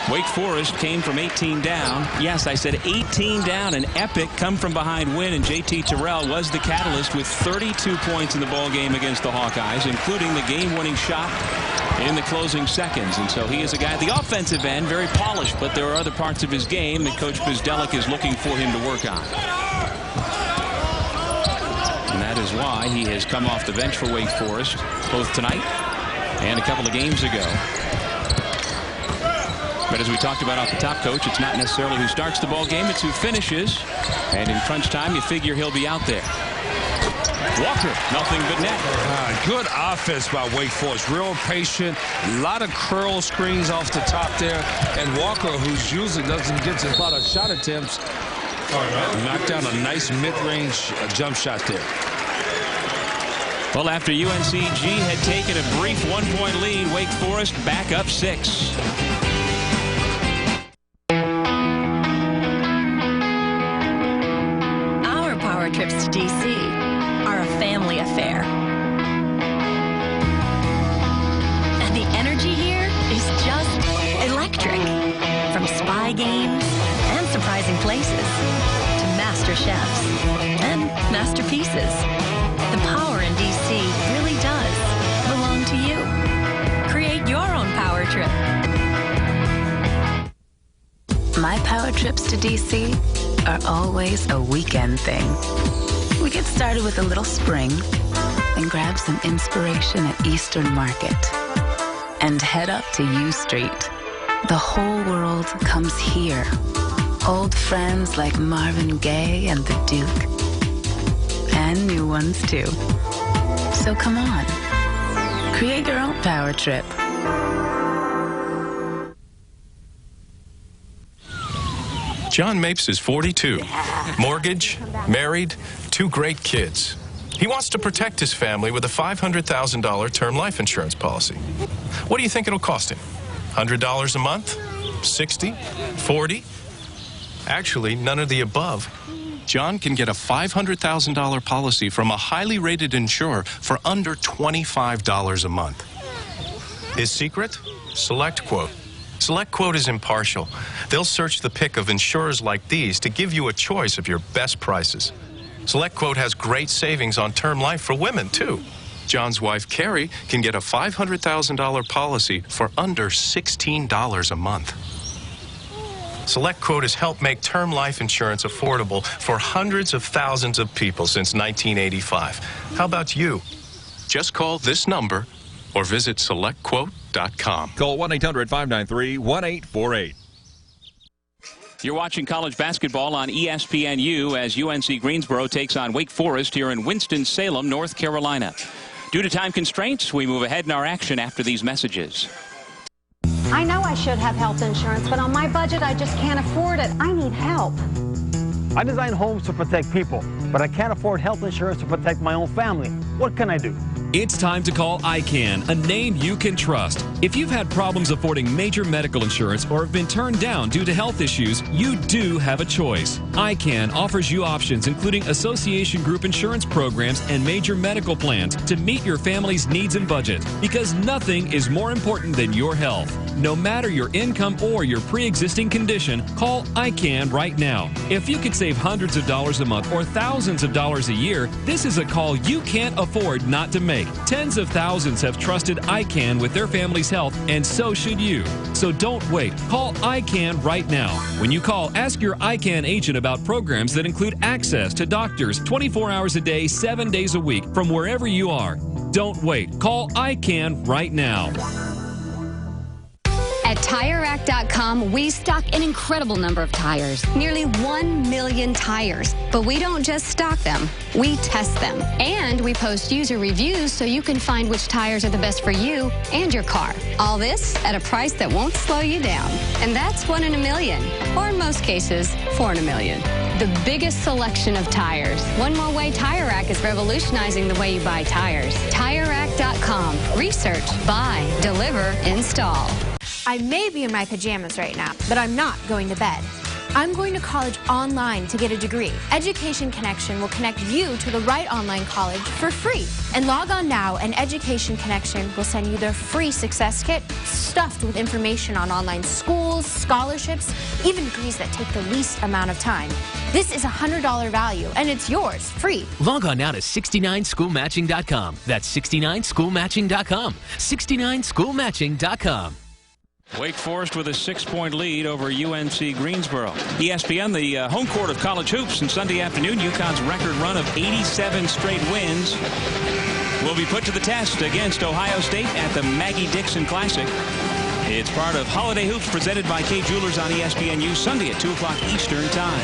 Wake Forest came from 18 down. Yes, I said 18 down, an epic come-from-behind win, and J.T. Terrell was the catalyst with 32 points in the ball game against the Hawkeyes, including the game-winning shot in the closing seconds. And so he is a guy at the offensive end, very polished, but there are other parts of his game that Coach Bzdelik is looking for him to work on. And that is why he has come off the bench for Wake Forest, both tonight and a couple of games ago. But as we talked about off the top, Coach, it's not necessarily who starts the ball game, it's who finishes. And in crunch time, you figure he'll be out there. Walker, nothing but net. Good offense by Wake Forest. Real patient. A lot of curl screens off the top there. And Walker, who's usually doesn't get a lot of shot attempts, knocked down a nice mid-range jump shot there. Well, after UNCG had taken a brief 1-point lead, Wake Forest back up 6. Trips to D.C. are a family affair. And the energy here is just electric. From spy games and surprising places to master chefs and masterpieces. The power in D.C. really does belong to you. Create your own power trip. My power trips to D.C. are always a weekend thing. We get started with a little spring, then grab some inspiration at Eastern Market, and head up to U Street. The whole world comes here. Old friends like Marvin Gaye and the Duke, and new ones too. So come on, create your own power trip. John Mapes is 42, mortgage, married, 2 great kids. He wants to protect his family with a $500,000 term life insurance policy. What do you think it'll cost him? $100 a month? 60? 40? Actually, none of the above. John can get a $500,000 policy from a highly rated insurer for under $25 a month. His secret? SelectQuote. SelectQuote is impartial. They'll search the pick of insurers like these to give you a choice of your best prices. SelectQuote has great savings on term life for women, too. John's wife, Carrie, can get a $500,000 policy for under $16 a month. SelectQuote has helped make term life insurance affordable for hundreds of thousands of people since 1985. How about you? Just call this number or visit SelectQuote.com. Call 1-800-593-1848. You're watching college basketball on ESPNU as UNC Greensboro takes on Wake Forest here in Winston-Salem, North Carolina. Due to time constraints, we move ahead in our action after these messages. I know I should have health insurance, but on my budget, I just can't afford it. I need help. I design homes to protect people, but I can't afford health insurance to protect my own family. What can I do? It's time to call ICANN, a name you can trust. If you've had problems affording major medical insurance or have been turned down due to health issues, you do have a choice. ICANN offers you options including association group insurance programs and major medical plans to meet your family's needs and budget, because nothing is more important than your health. No matter your income or your pre-existing condition, call ICANN right now. If you could save hundreds of dollars a month or thousands of dollars a year, this is a call you can't afford not to make. Tens of thousands have trusted ICANN with their family's health, and so should you. So don't wait. Call ICANN right now. When you call, ask your ICANN agent about programs that include access to doctors 24 hours a day, 7 days a week from wherever you are. Don't wait. Call ICANN right now. At TireRack.com, we stock an incredible number of tires, nearly 1 million tires. But we don't just stock them, we test them. And we post user reviews so you can find which tires are the best for you and your car. All this at a price that won't slow you down. And that's 1 in a million, or in most cases, 4 in a million. The biggest selection of tires. One more way Tire Rack is revolutionizing the way you buy tires. TireRack.com. Research, buy, deliver, install. I may be in my pajamas right now, but I'm not going to bed. I'm going to college online to get a degree. Education Connection will connect you to the right online college for free. And log on now, and Education Connection will send you their free success kit stuffed with information on online schools, scholarships, even degrees that take the least amount of time. This is a $100 value, and it's yours, free. Log on now to 69schoolmatching.com. That's 69schoolmatching.com. 69schoolmatching.com. Wake Forest with a 6-point lead over UNC Greensboro. ESPN, the home court of college hoops, and Sunday afternoon, UConn's record run of 87 straight wins will be put to the test against Ohio State at the Maggie Dixon Classic. It's part of Holiday Hoops presented by Kay Jewelers on ESPNU, Sunday at 2 o'clock Eastern Time.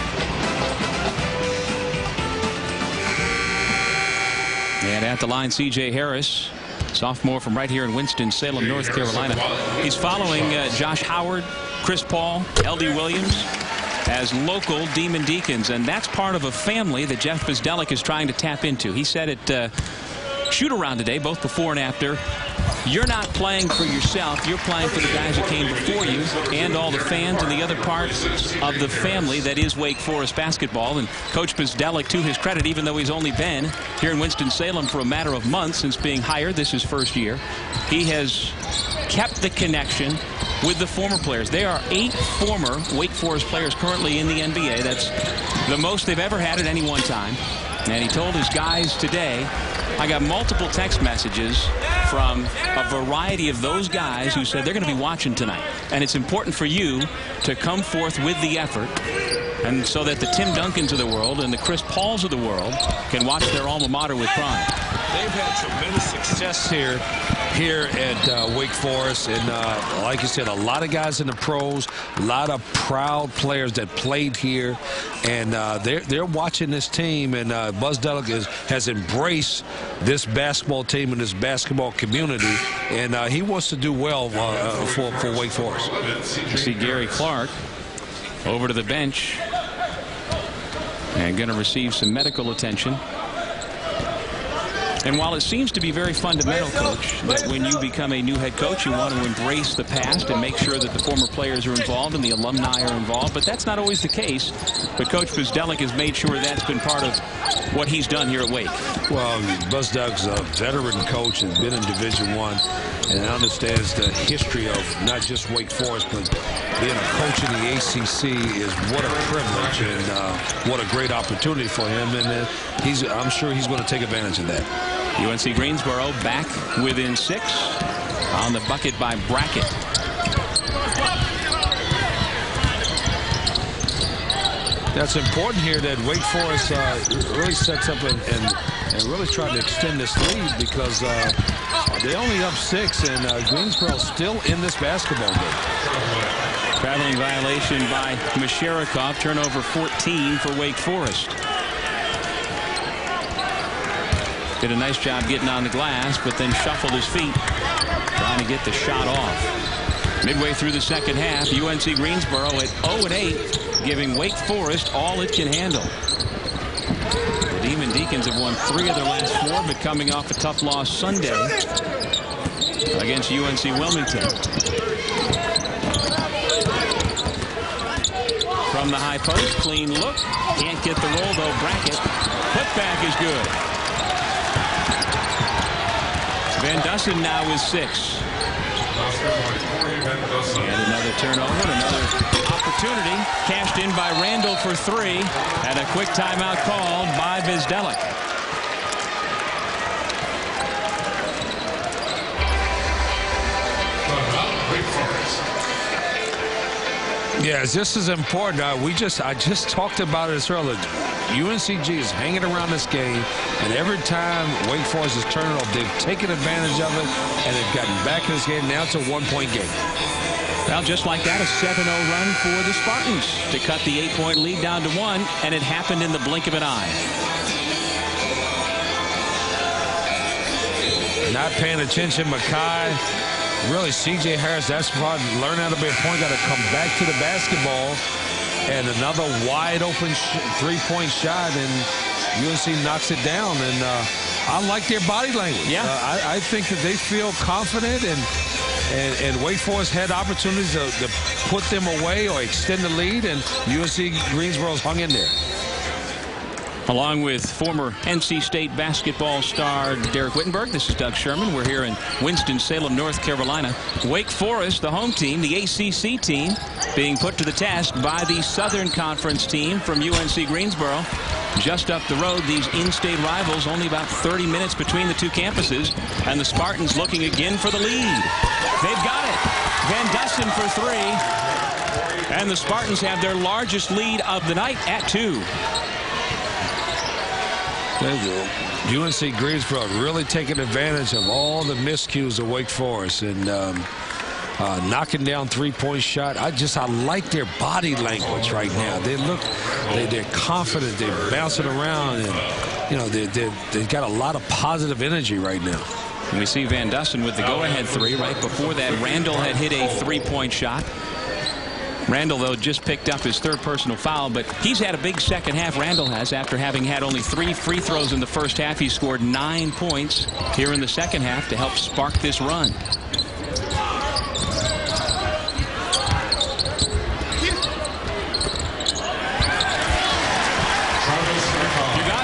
And at the line, C.J. Harris, sophomore from right here in Winston-Salem, North Carolina. He's following Josh Howard, Chris Paul, L.D. Williams as local Demon Deacons, and that's part of a family that Jeff Bzdelic is trying to tap into. He said at shoot-around today, both before and after, you're not playing for yourself. You're playing for the guys who came before you and all the fans and the other parts of the family that is Wake Forest basketball. And Coach Bzdelic, to his credit, even though he's only been here in Winston-Salem for a matter of months since being hired, this is his first year, he has kept the connection with the former players. There are 8 former Wake Forest players currently in the NBA. That's the most they've ever had at any one time. And he told his guys today, I got multiple text messages from a variety of those guys who said they're going to be watching tonight. And it's important for you to come forth with the effort, and so that the Tim Duncans of the world and the Chris Pauls of the world can watch their alma mater with pride. They've had tremendous success here at Wake Forest, and like you said, a lot of guys in the pros, a lot of proud players that played here, and they're watching this team, and Bzdelic has embraced this basketball team and this basketball community, and he wants to do well for Wake Forest. You see Gary Clark over to the bench and going to receive some medical attention. And while it seems to be very fundamental, Coach, that when you become a new head coach, you want to embrace the past and make sure that the former players are involved and the alumni are involved, but that's not always the case. But Coach Bzdelic has made sure that's been part of what he's done here at Wake. Well, Bzdelic's a veteran coach, has been in Division I, and understands the history of not just Wake Forest, but being a coach in the ACC is what a privilege and what a great opportunity for him. And I'm sure he's going to take advantage of that. UNC Greensboro back within 6 on the bucket by Brackett. That's important here that Wake Forest really sets up and really try to extend this lead because they're only up 6 and Greensboro's still in this basketball game. Traveling violation by Masharikov, turnover 14 for Wake Forest. Did a nice job getting on the glass, but then shuffled his feet, trying to get the shot off. Midway through the second half, UNC Greensboro at 0-8, giving Wake Forest all it can handle. The Demon Deacons have won 3 of their last 4, but coming off a tough loss Sunday against UNC Wilmington. From the high post, clean look. Can't get the roll, though. Brackett. Putback is good. Van Dusen now with 6. And another turnover, another opportunity. Cashed in by Randall for 3. And a quick timeout called by Vizdelik. Yes, this is important. I just talked about this earlier. UNCG is hanging around this game, and every time Wake Forest is turning off, they've taken advantage of it, and they've gotten back in this game. Now it's a 1-point game. Well, just like that, a 7-0 run for the Spartans to cut the 8-point lead down to 1, and it happened in the blink of an eye. Not paying attention, Mackay. Really, C.J. Harris, that's part learn how to be a point guard, to come back to the basketball. And another wide open 3-point shot, and UNC knocks it down. And I like their body language. Yeah. I think that they feel confident, and Wake Forest had opportunities to put them away or extend the lead, and UNC Greensboro's hung in there. Along with former NC State basketball star Derek Wittenberg, this is Doug Sherman. We're here in Winston-Salem, North Carolina. Wake Forest, the home team, the ACC team, being put to the test by the Southern Conference team from UNC Greensboro. Just up the road, these in-state rivals, only about 30 minutes between the two campuses, and the Spartans looking again for the lead. They've got it. Van Dusen for 3. And the Spartans have their largest lead of the night at 2. UNC Greensboro really taking advantage of all the miscues of Wake Forest and knocking down 3-point shot. I like their body language right now. They're confident. They're bouncing around, and they've got a lot of positive energy right now. And we see Van Dusen with the go-ahead 3. Right before that, Randall had hit a 3-point shot. Randall, though, just picked up his 3rd personal foul, but he's had a big second half. Randall has, after having had only 3 free throws in the first half. He scored 9 points here in the second half to help spark this run.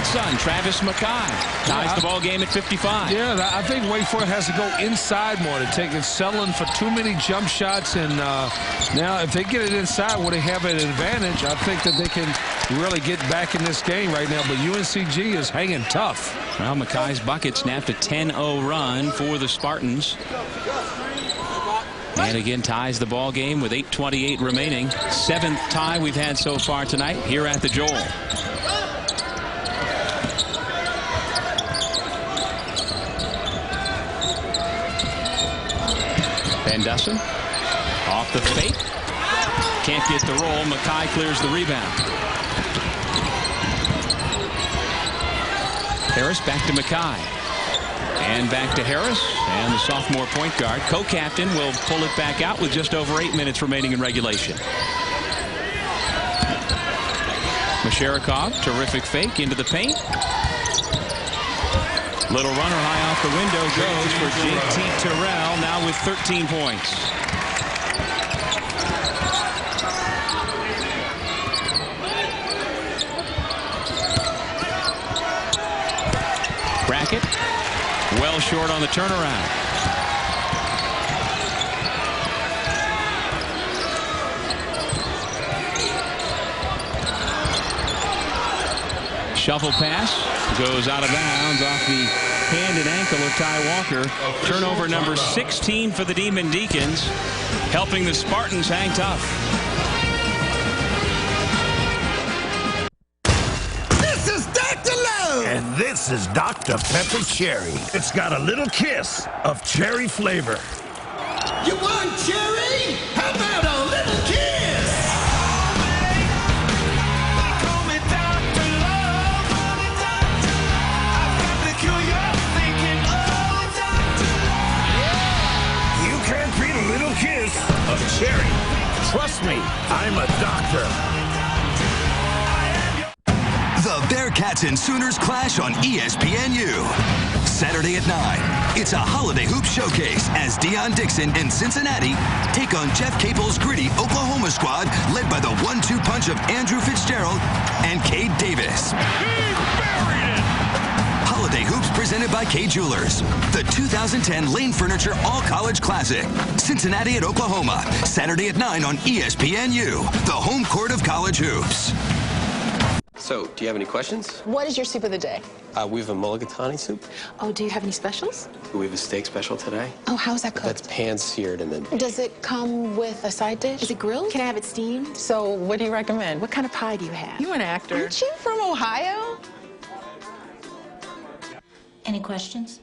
Son, Travis Mackay ties the ball game at 55. Yeah, I think Wake Forest has to go inside more to take it. Settling for too many jump shots, and now if they get it inside where they have an advantage, I think that they can really get back in this game right now. But UNCG is hanging tough. Well, Mackay's bucket snapped a 10-0 run for the Spartans. And again ties the ball game with 8:28 remaining. 7th tie we've had so far tonight here at the Joel. Van Dusen off the fake. Can't get the roll. Mackay clears the rebound. Harris back to Mackay. And back to Harris. And the sophomore point guard, co-captain, will pull it back out with just over 8 minutes remaining in regulation. Masharikov, terrific fake into the paint. Little runner high off the window goes for JT Terrell, now with 13 points. Brackett, well short on the turnaround. Shovel pass goes out of bounds off the hand and ankle of Ty Walker. Turnover number 16 for the Demon Deacons, helping the Spartans hang tough. This is Dr. Love! And this is Dr. Pepper Cherry. It's got a little kiss of cherry flavor. You want cherry? How about a little kiss? Of cherry. Trust me, I'm a doctor. The Bearcats and Sooners clash on ESPNU. Saturday at 9. It's a holiday hoop showcase as Deion Dixon and Cincinnati take on Jeff Capel's gritty Oklahoma squad led by the 1-2 punch of Andrew Fitzgerald and Cade Davis. Holiday Hoops presented by K Jewelers. The 2010 Lane Furniture All-College Classic. Cincinnati at Oklahoma. Saturday at 9 on ESPNU. The home court of college hoops. So, do you have any questions? What is your soup of the day? We have a mulligatawny soup. Oh, do you have any specials? We have a steak special today. Oh, how's that cooked? That's pan-seared and then... Does it come with a side dish? Is it grilled? Can I have it steamed? So, what do you recommend? What kind of pie do you have? You're an actor. Aren't you from Ohio? Any questions?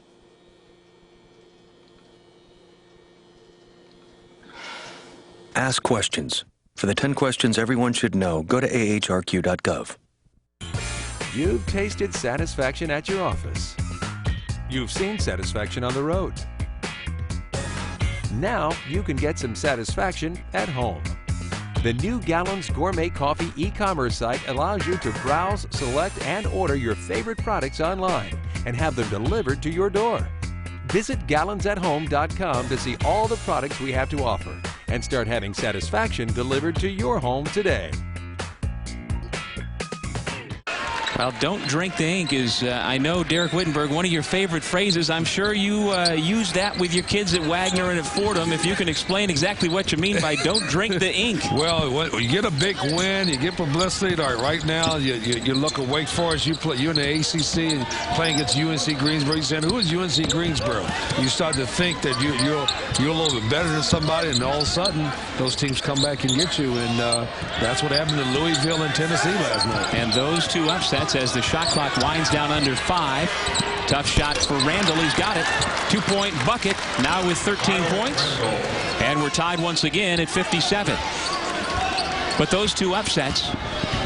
Ask questions. For the 10 questions everyone should know, go to ahrq.gov. You've tasted satisfaction at your office. You've seen satisfaction on the road. Now you can get some satisfaction at home. The new Gallons Gourmet Coffee e-commerce site allows you to browse, select, and order your favorite products online and have them delivered to your door. Visit gallonsathome.com to see all the products we have to offer and start having satisfaction delivered to your home today. Well, don't drink the ink is, I know, Derek Wittenberg, one of your favorite phrases. I'm sure you use that with your kids at Wagner and at Fordham. If you can explain exactly what you mean by don't drink the ink. Well, when you get a big win, you get publicity. Right now, you look at Wake Forest. You're in the ACC and playing against UNC Greensboro. You're saying, who is UNC Greensboro? You start to think that you're a little bit better than somebody, and all of a sudden, those teams come back and get you. And that's what happened to Louisville and Tennessee last night. And those two upsets as the shot clock winds down under 5. Tough shot for Randall. He's got it. 2-point bucket now with 13 points. And we're tied once again at 57. But those two upsets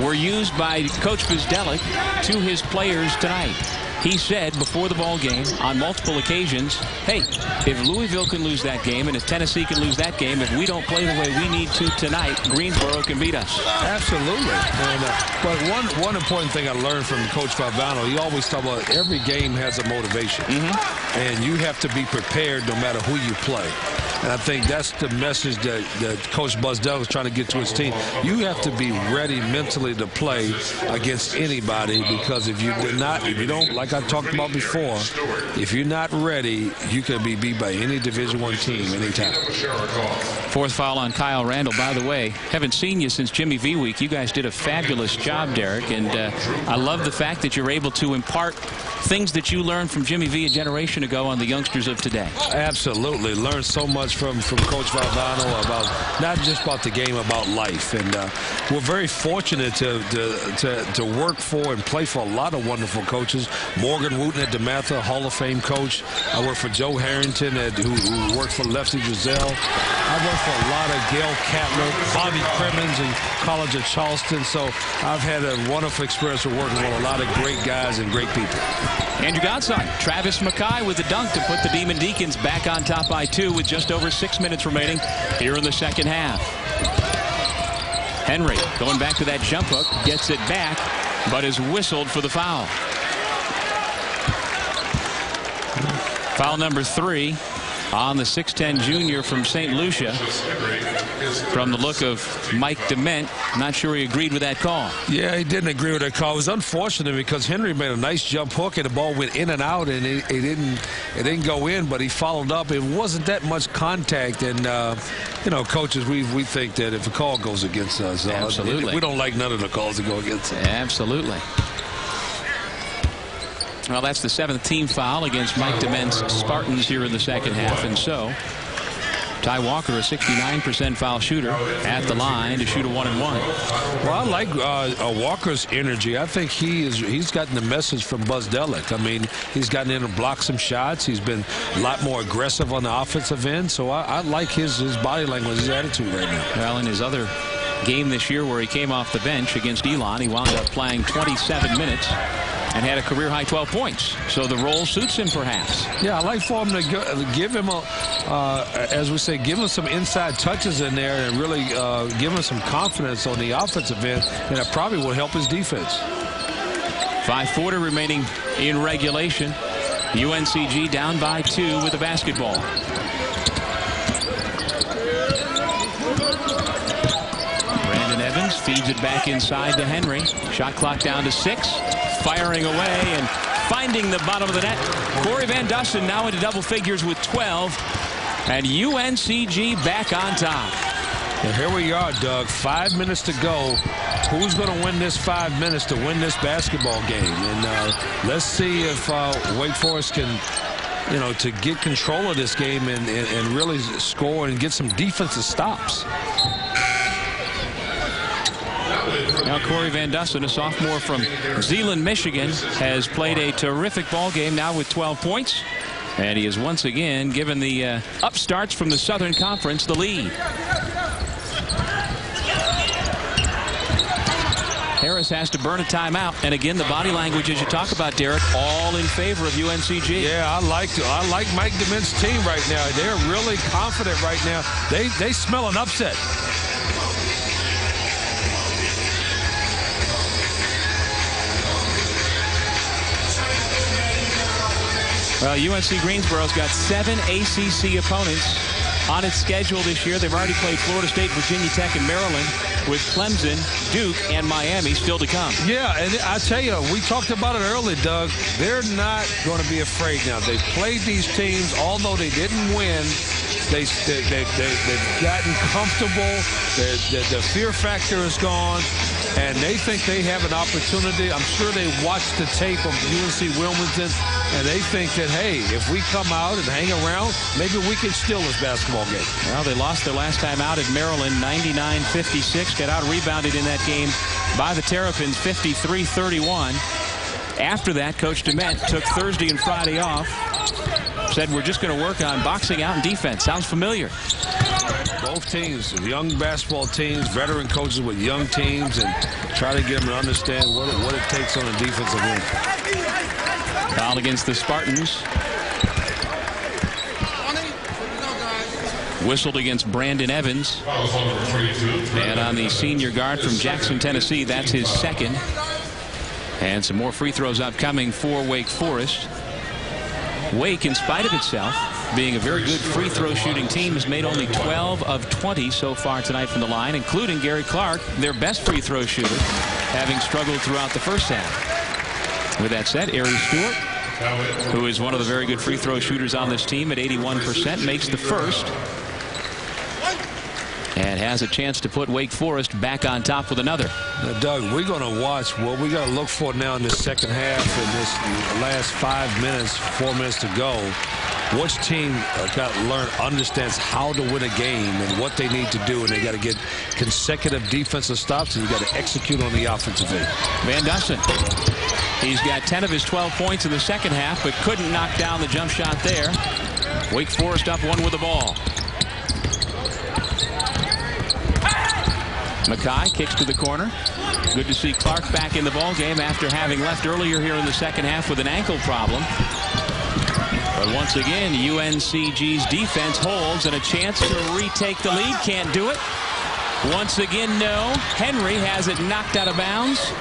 were used by Coach Vizdelik to his players tonight. He said before the ball game on multiple occasions, hey, if Louisville can lose that game and if Tennessee can lose that game, if we don't play the way we need to tonight, Greensboro can beat us. Absolutely. And, but one important thing I learned from Coach Favano, he always talked about every game has a motivation. And you have to be prepared no matter who you play. And I think that's the message that Coach Vizdelik was trying to get to his team. You have to be ready mentally to play against anybody, because if you don't, like I talked about before, if you're not ready, you can be beat by any Division I team anytime. Fourth foul on Kyle Randall. By the way, haven't seen you since Jimmy V Week. You guys did a fabulous job, Derek, and I love the fact that you're able to impart things that you learned from Jimmy V a generation ago on the youngsters of today. Absolutely. Learned so much from Coach Valvano about not just about the game, about life. And we're very fortunate to work for and play for a lot of wonderful coaches. Morgan Wooten at DeMatha, Hall of Fame coach. I work for Joe Harrington, who worked for Lefty Drizel. I worked for a lot of Gail Catlett, Bobby Crimmins in College of Charleston. So I've had a wonderful experience of working with a lot of great guys and great people. Andrew Godson, Travis Mackay with the dunk to put the Demon Deacons back on top by 2 with just over 6 minutes remaining here in the second half. Henry going back to that jump hook, gets it back, but is whistled for the foul. Foul number 3 on the 6'10 junior from St. Lucia. From the look of Mike DeMent, not sure he agreed with that call. Yeah, he didn't agree with that call. It was unfortunate because Henry made a nice jump hook and the ball went in and out, and it didn't go in, but he followed up. It wasn't that much contact, and you know, coaches, we think that if a call goes against us, absolutely, we don't like none of the calls that go against us. Absolutely. Well, that's the 7th team foul against Mike DeMent's Spartans here in the second half. And so Ty Walker, a 69% foul shooter, at the line to shoot a 1-and-1. Well, I like Walker's energy. I think he's gotten the message from Buzz Delic. I mean, he's gotten in and blocked some shots. He's been a lot more aggressive on the offensive end. So I like his body language, his attitude right now. Well, in his other game this year where he came off the bench against Elon, he wound up playing 27 minutes and had a career-high 12 points. So the role suits him, perhaps. Yeah, I like for him to give him, as we say, give him some inside touches in there and really give him some confidence on the offensive end, and that probably will help his defense. 5:40 remaining in regulation. UNCG down by 2 with the basketball. Brandon Evans feeds it back inside to Henry. Shot clock down to 6. Firing away and finding the bottom of the net. Corey Van Dusen now into double figures with 12. And UNCG back on top. And here we are, Doug. 5 minutes to go. Who's going to win this 5 minutes to win this basketball game? And let's see if Wake Forest can, to get control of this game and really score and get some defensive stops. Now Corey Van Dusen, a sophomore from Zeeland, Michigan, has played a terrific ball game now with 12 points. And he has once again given the upstarts from the Southern Conference the lead. Harris has to burn a timeout. And again, the body language, as you talk about, Derek, all in favor of UNCG. Yeah, I like Mike DeMent's team right now. They're really confident right now. They smell an upset. Well, UNC Greensboro's got 7 ACC opponents on its schedule this year. They've already played Florida State, Virginia Tech, and Maryland, with Clemson, Duke, and Miami still to come. Yeah, and I tell you, we talked about it early, Doug. They're not going to be afraid now. They've played these teams, although they didn't win. They've gotten comfortable. The fear factor is gone, and they think they have an opportunity. I'm sure they watched the tape of UNC Wilmington, and they think that, hey, if we come out and hang around, maybe we can steal this basketball game. Well, they lost their last time out at Maryland, 99-56. Got out-rebounded in that game by the Terrapins, 53-31. After that, Coach DeMent took Thursday and Friday off. Said we're just going to work on boxing out and defense. Sounds familiar. Both teams, young basketball teams, veteran coaches with young teams, and try to get them to understand what it takes on the defensive end. Foul against the Spartans. Whistled against Brandon Evans. And on the senior guard from Jackson, Tennessee, that's his second. And some more free throws upcoming for Wake Forest. Wake, in spite of itself, being a very good free throw shooting team, has made only 12 of 20 so far tonight from the line, including Gary Clark, their best free throw shooter, having struggled throughout the first half. With that said, Ari Stewart, who is one of the very good free throw shooters on this team at 81%, makes the first. And has a chance to put Wake Forest back on top with another. Now, Doug, we're going to watch what we got to look for now in this second half, in this last 5 minutes, 4 minutes to go. Which team understands how to win a game and what they need to do, and they got to get consecutive defensive stops, and you got to execute on the offensive end. Van Dusen, he's got 10 of his 12 points in the second half, but couldn't knock down the jump shot there. Wake Forest up one with the ball. Mackay kicks to the corner. Good to see Clark back in the ball game after having left earlier here in the second half with an ankle problem. But once again, UNCG's defense holds, and a chance to retake the lead. Can't do it. Once again, no. Henry has it knocked out of bounds.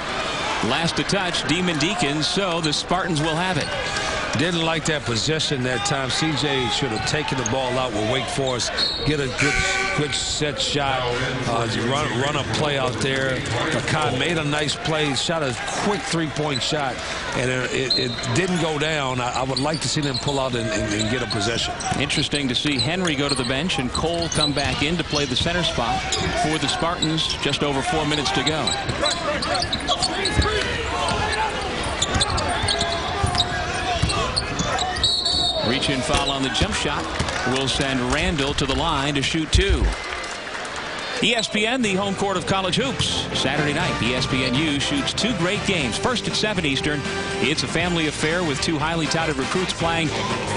Last to touch, Demon Deacons, so the Spartans will have it. Didn't like that possession that time. CJ should have taken the ball out with Wake Forest, get a good set shot, run a play out there. Mackay made a nice play, shot a quick three-point shot, and it didn't go down. I would like to see them pull out and get a possession. Interesting to see Henry go to the bench and Cole come back in to play the center spot for the Spartans. Just over 4 minutes to go. Reach-in foul on the jump shot will send Randall to the line to shoot 2. ESPN, the home court of college hoops. Saturday night, ESPNU shoots 2 great games. First at 7 Eastern. It's a family affair with 2 highly touted recruits playing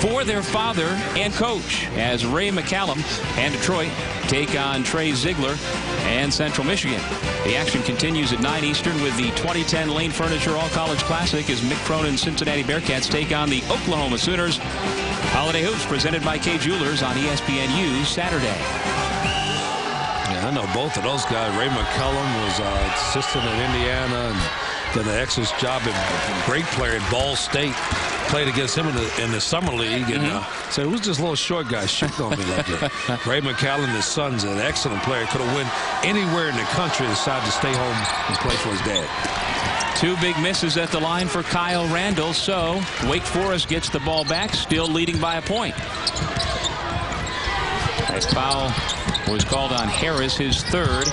for their father and coach as Ray McCallum and Detroit take on Trey Ziegler and Central Michigan. The action continues at 9 Eastern with the 2010 Lane Furniture All-College Classic as Mick Cronin's Cincinnati Bearcats take on the Oklahoma Sooners. Holiday Hoops presented by Kay Jewelers on ESPNU Saturday. Yeah, I know both of those guys. Ray McCallum was assistant at Indiana and did an excellent job. A great player at Ball State. Played against him in the summer league. And so who's this little short guy shooting on me like that? Ray McCallum, his son's an excellent player. Could have won anywhere in the country. Decided to stay home and play for his dad. 2 big misses at the line for Kyle Randall. So Wake Forest gets the ball back, still leading by a point. A foul was called on Harris, his 3rd.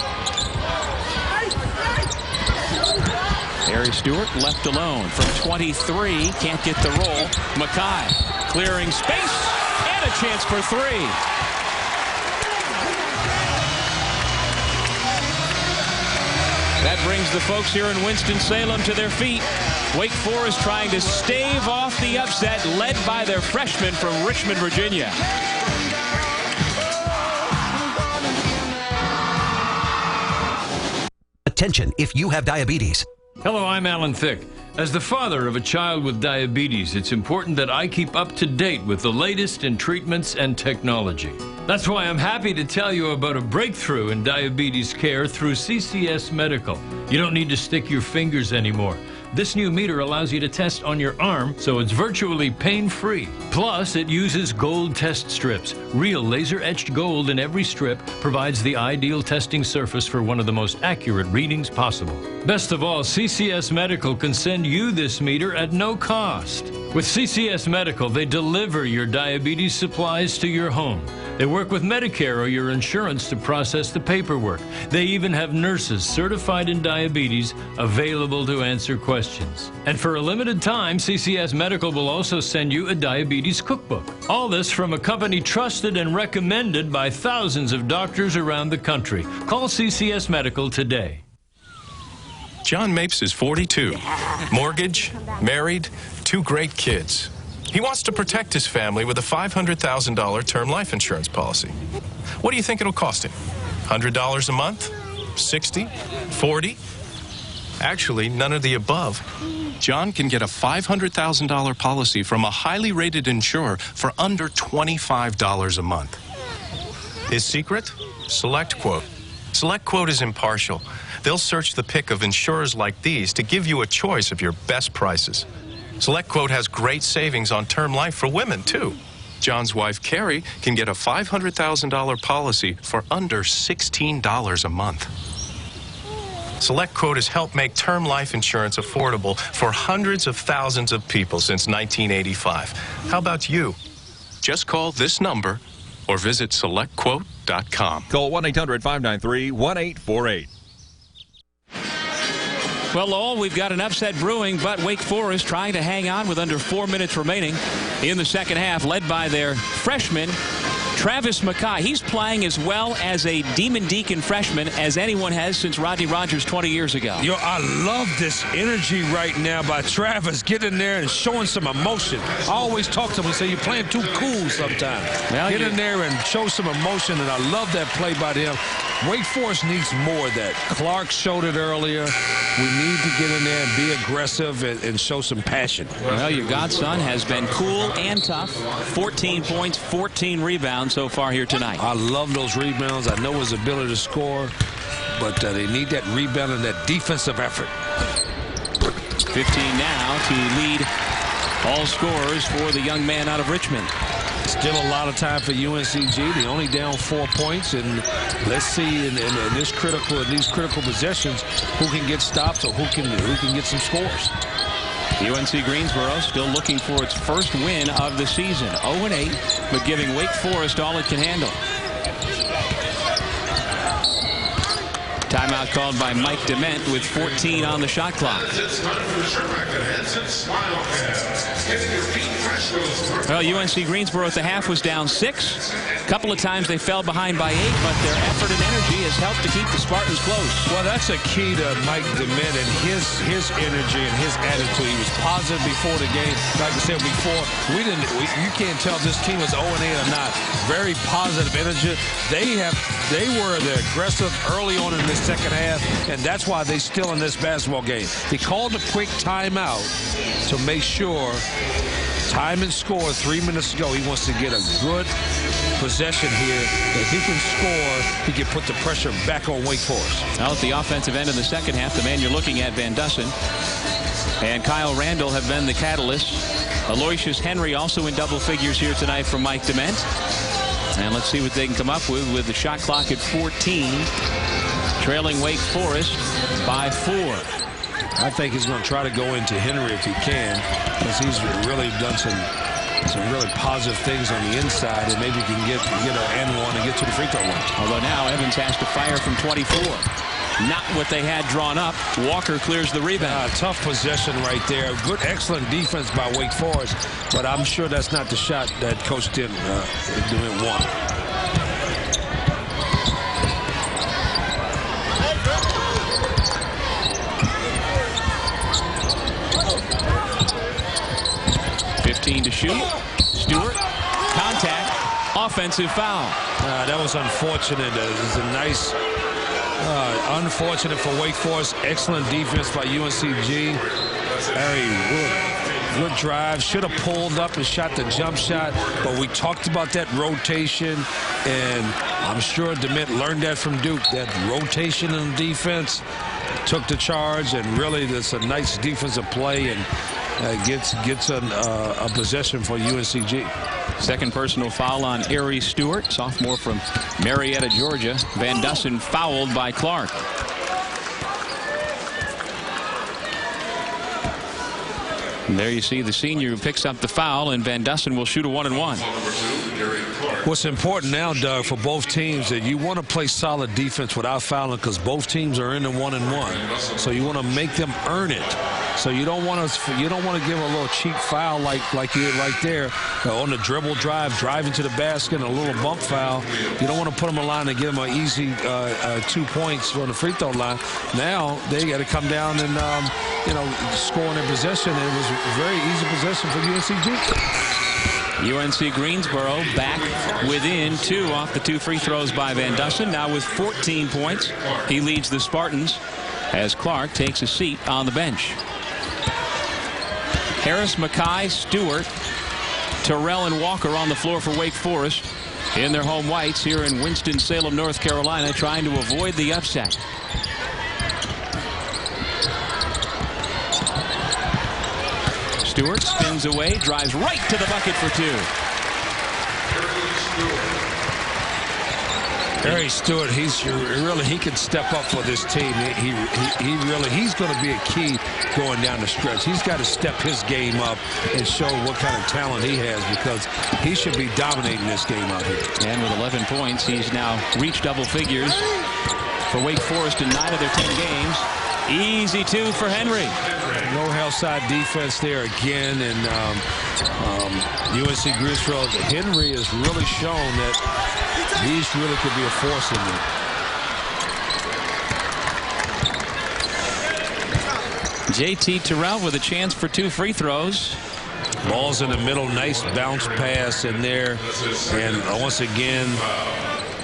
Harry Stewart left alone from 23. Can't get the roll. Mackay clearing space and a chance for 3. That brings the folks here in Winston-Salem to their feet. Wake Forest trying to stave off the upset, led by their freshman from Richmond, Virginia. Attention if you have diabetes. Hello, I'm Alan Thicke. As the father of a child with diabetes, it's important that I keep up to date with the latest in treatments and technology. That's why I'm happy to tell you about a breakthrough in diabetes care through CCS Medical. You don't need to stick your fingers anymore. This new meter allows you to test on your arm, so it's virtually pain-free. Plus, it uses gold test strips. Real laser-etched gold in every strip provides the ideal testing surface for one of the most accurate readings possible. Best of all, CCS Medical can send you this meter at no cost. With CCS Medical, they deliver your diabetes supplies to your home. They work with Medicare or your insurance to process the paperwork. They even have nurses certified in diabetes available to answer questions. And for a limited time, CCS Medical will also send you a diabetes cookbook. All this from a company trusted and recommended by thousands of doctors around the country. Call CCS Medical today. John Mapes is 42. Mortgage, married, 2 great kids. He wants to protect his family with a $500,000 term life insurance policy. What do you think it'll cost him? $100 a month? $60? $40? Actually, none of the above. John can get a $500,000 policy from a highly rated insurer for under $25 a month. His secret? SelectQuote. SelectQuote is impartial. They'll search the pick of insurers like these to give you a choice of your best prices. SelectQuote has great savings on term life for women, too. John's wife, Carrie, can get a $500,000 policy for under $16 a month. SelectQuote has helped make term life insurance affordable for hundreds of thousands of people since 1985. How about you? Just call this number or visit SelectQuote.com. Call 1-800-593-1848. Well, Lowell, we've got an upset brewing, but Wake Forest trying to hang on with under 4 minutes remaining in the second half, led by their freshman, Travis Mackay. He's playing as well as a Demon Deacon freshman as anyone has since Rodney Rogers 20 years ago. Yo, I love this energy right now by Travis. Get in there and showing some emotion. I always talk to him and say, you're playing too cool sometimes. Well, get in there and show some emotion, and I love that play by him. Wake Forest needs more of that. Clark showed it earlier. We need to get in there and be aggressive and show some passion. Well, your godson has been cool and tough. 14 points, 14 rebounds so far here tonight. I love those rebounds. I know his ability to score, but they need that rebound and that defensive effort. 15 now to lead all scorers for the young man out of Richmond. Still a lot of time for UNCG. They only down 4 points, and let's see in these critical possessions who can get stops or who can get some scores. UNC Greensboro still looking for its first win of the season. 0-8, but giving Wake Forest all it can handle. Timeout called by Mike Dement with 14 on the shot clock. Well, UNC Greensboro at the half was down 6. A couple of times they fell behind by 8, but their effort and energy has helped to keep the Spartans close. Well, that's a key to Mike Dement and his energy and his attitude. He was positive before the game. Like I said before, you can't tell if this team was 0-8 or not. Very positive energy. They were the aggressive early on in the second half, and that's why they're still in this basketball game. He called a quick timeout to make sure time and score 3 minutes ago. He wants to get a good possession here. If he can score, he can put the pressure back on Wake Forest. Well, at the offensive end of the second half, the man you're looking at, Van Dusen, and Kyle Randall have been the catalysts. Aloysius Henry also in double figures here tonight from Mike Dement. And let's see what they can come up with the shot clock at 14. Trailing Wake Forest by 4. I think he's going to try to go into Henry if he can, because he's really done some really positive things on the inside, and maybe he can get an and one and get to the free throw line. Although now Evans has to fire from 24. Not what they had drawn up. Walker clears the rebound. Tough possession right there. Good, excellent defense by Wake Forest, but I'm sure that's not the shot that Coach didn't want. To shoot. Stewart. Contact. Offensive foul. That was unfortunate. It was a nice, unfortunate for Wake Forest. Excellent defense by UNCG. Very good drive. Should have pulled up and shot the jump shot, but we talked about that rotation, and I'm sure Dement learned that from Duke. That rotation in defense took the charge, and really that's a nice defensive play, and gets a possession for UNCG. Second personal foul on Ari Stewart, sophomore from Marietta, Georgia. Van Dusen fouled by Clark. And there you see the senior who picks up the foul, and Van Dusen will shoot a 1-and-1. What's important now, Doug, for both teams, that you want to play solid defense without fouling, because both teams are in the 1-and-1. So you want to make them earn it. So you don't want to give a little cheap foul like you did right there on the dribble driving to the basket, and a little bump foul. You don't want to put them in line and give them an easy 2 points on the free throw line. Now they got to come down and score in their possession. And it was a very easy possession for UNCG. UNC Greensboro back within 2 off the 2 free throws by Van Dusen. Now with 14 points, he leads the Spartans as Clark takes a seat on the bench. Harris, Mackay, Stewart, Terrell, and Walker on the floor for Wake Forest in their home whites here in Winston-Salem, North Carolina, trying to avoid the upset. Stewart spins away, drives right to the bucket for 2. Harry Stewart, he can step up for this team. He's going to be a key going down the stretch. He's got to step his game up and show what kind of talent he has, because he should be dominating this game out here. And with 11 points, he's now reached double figures for Wake Forest in 9 of their 10 games. Easy 2 for Henry. No hellside defense there again, and UNC Greensboro. Henry has really shown that he really could be a force in there. JT Terrell with a chance for 2 free throws. Ball's in the middle, nice bounce pass in there, and once again,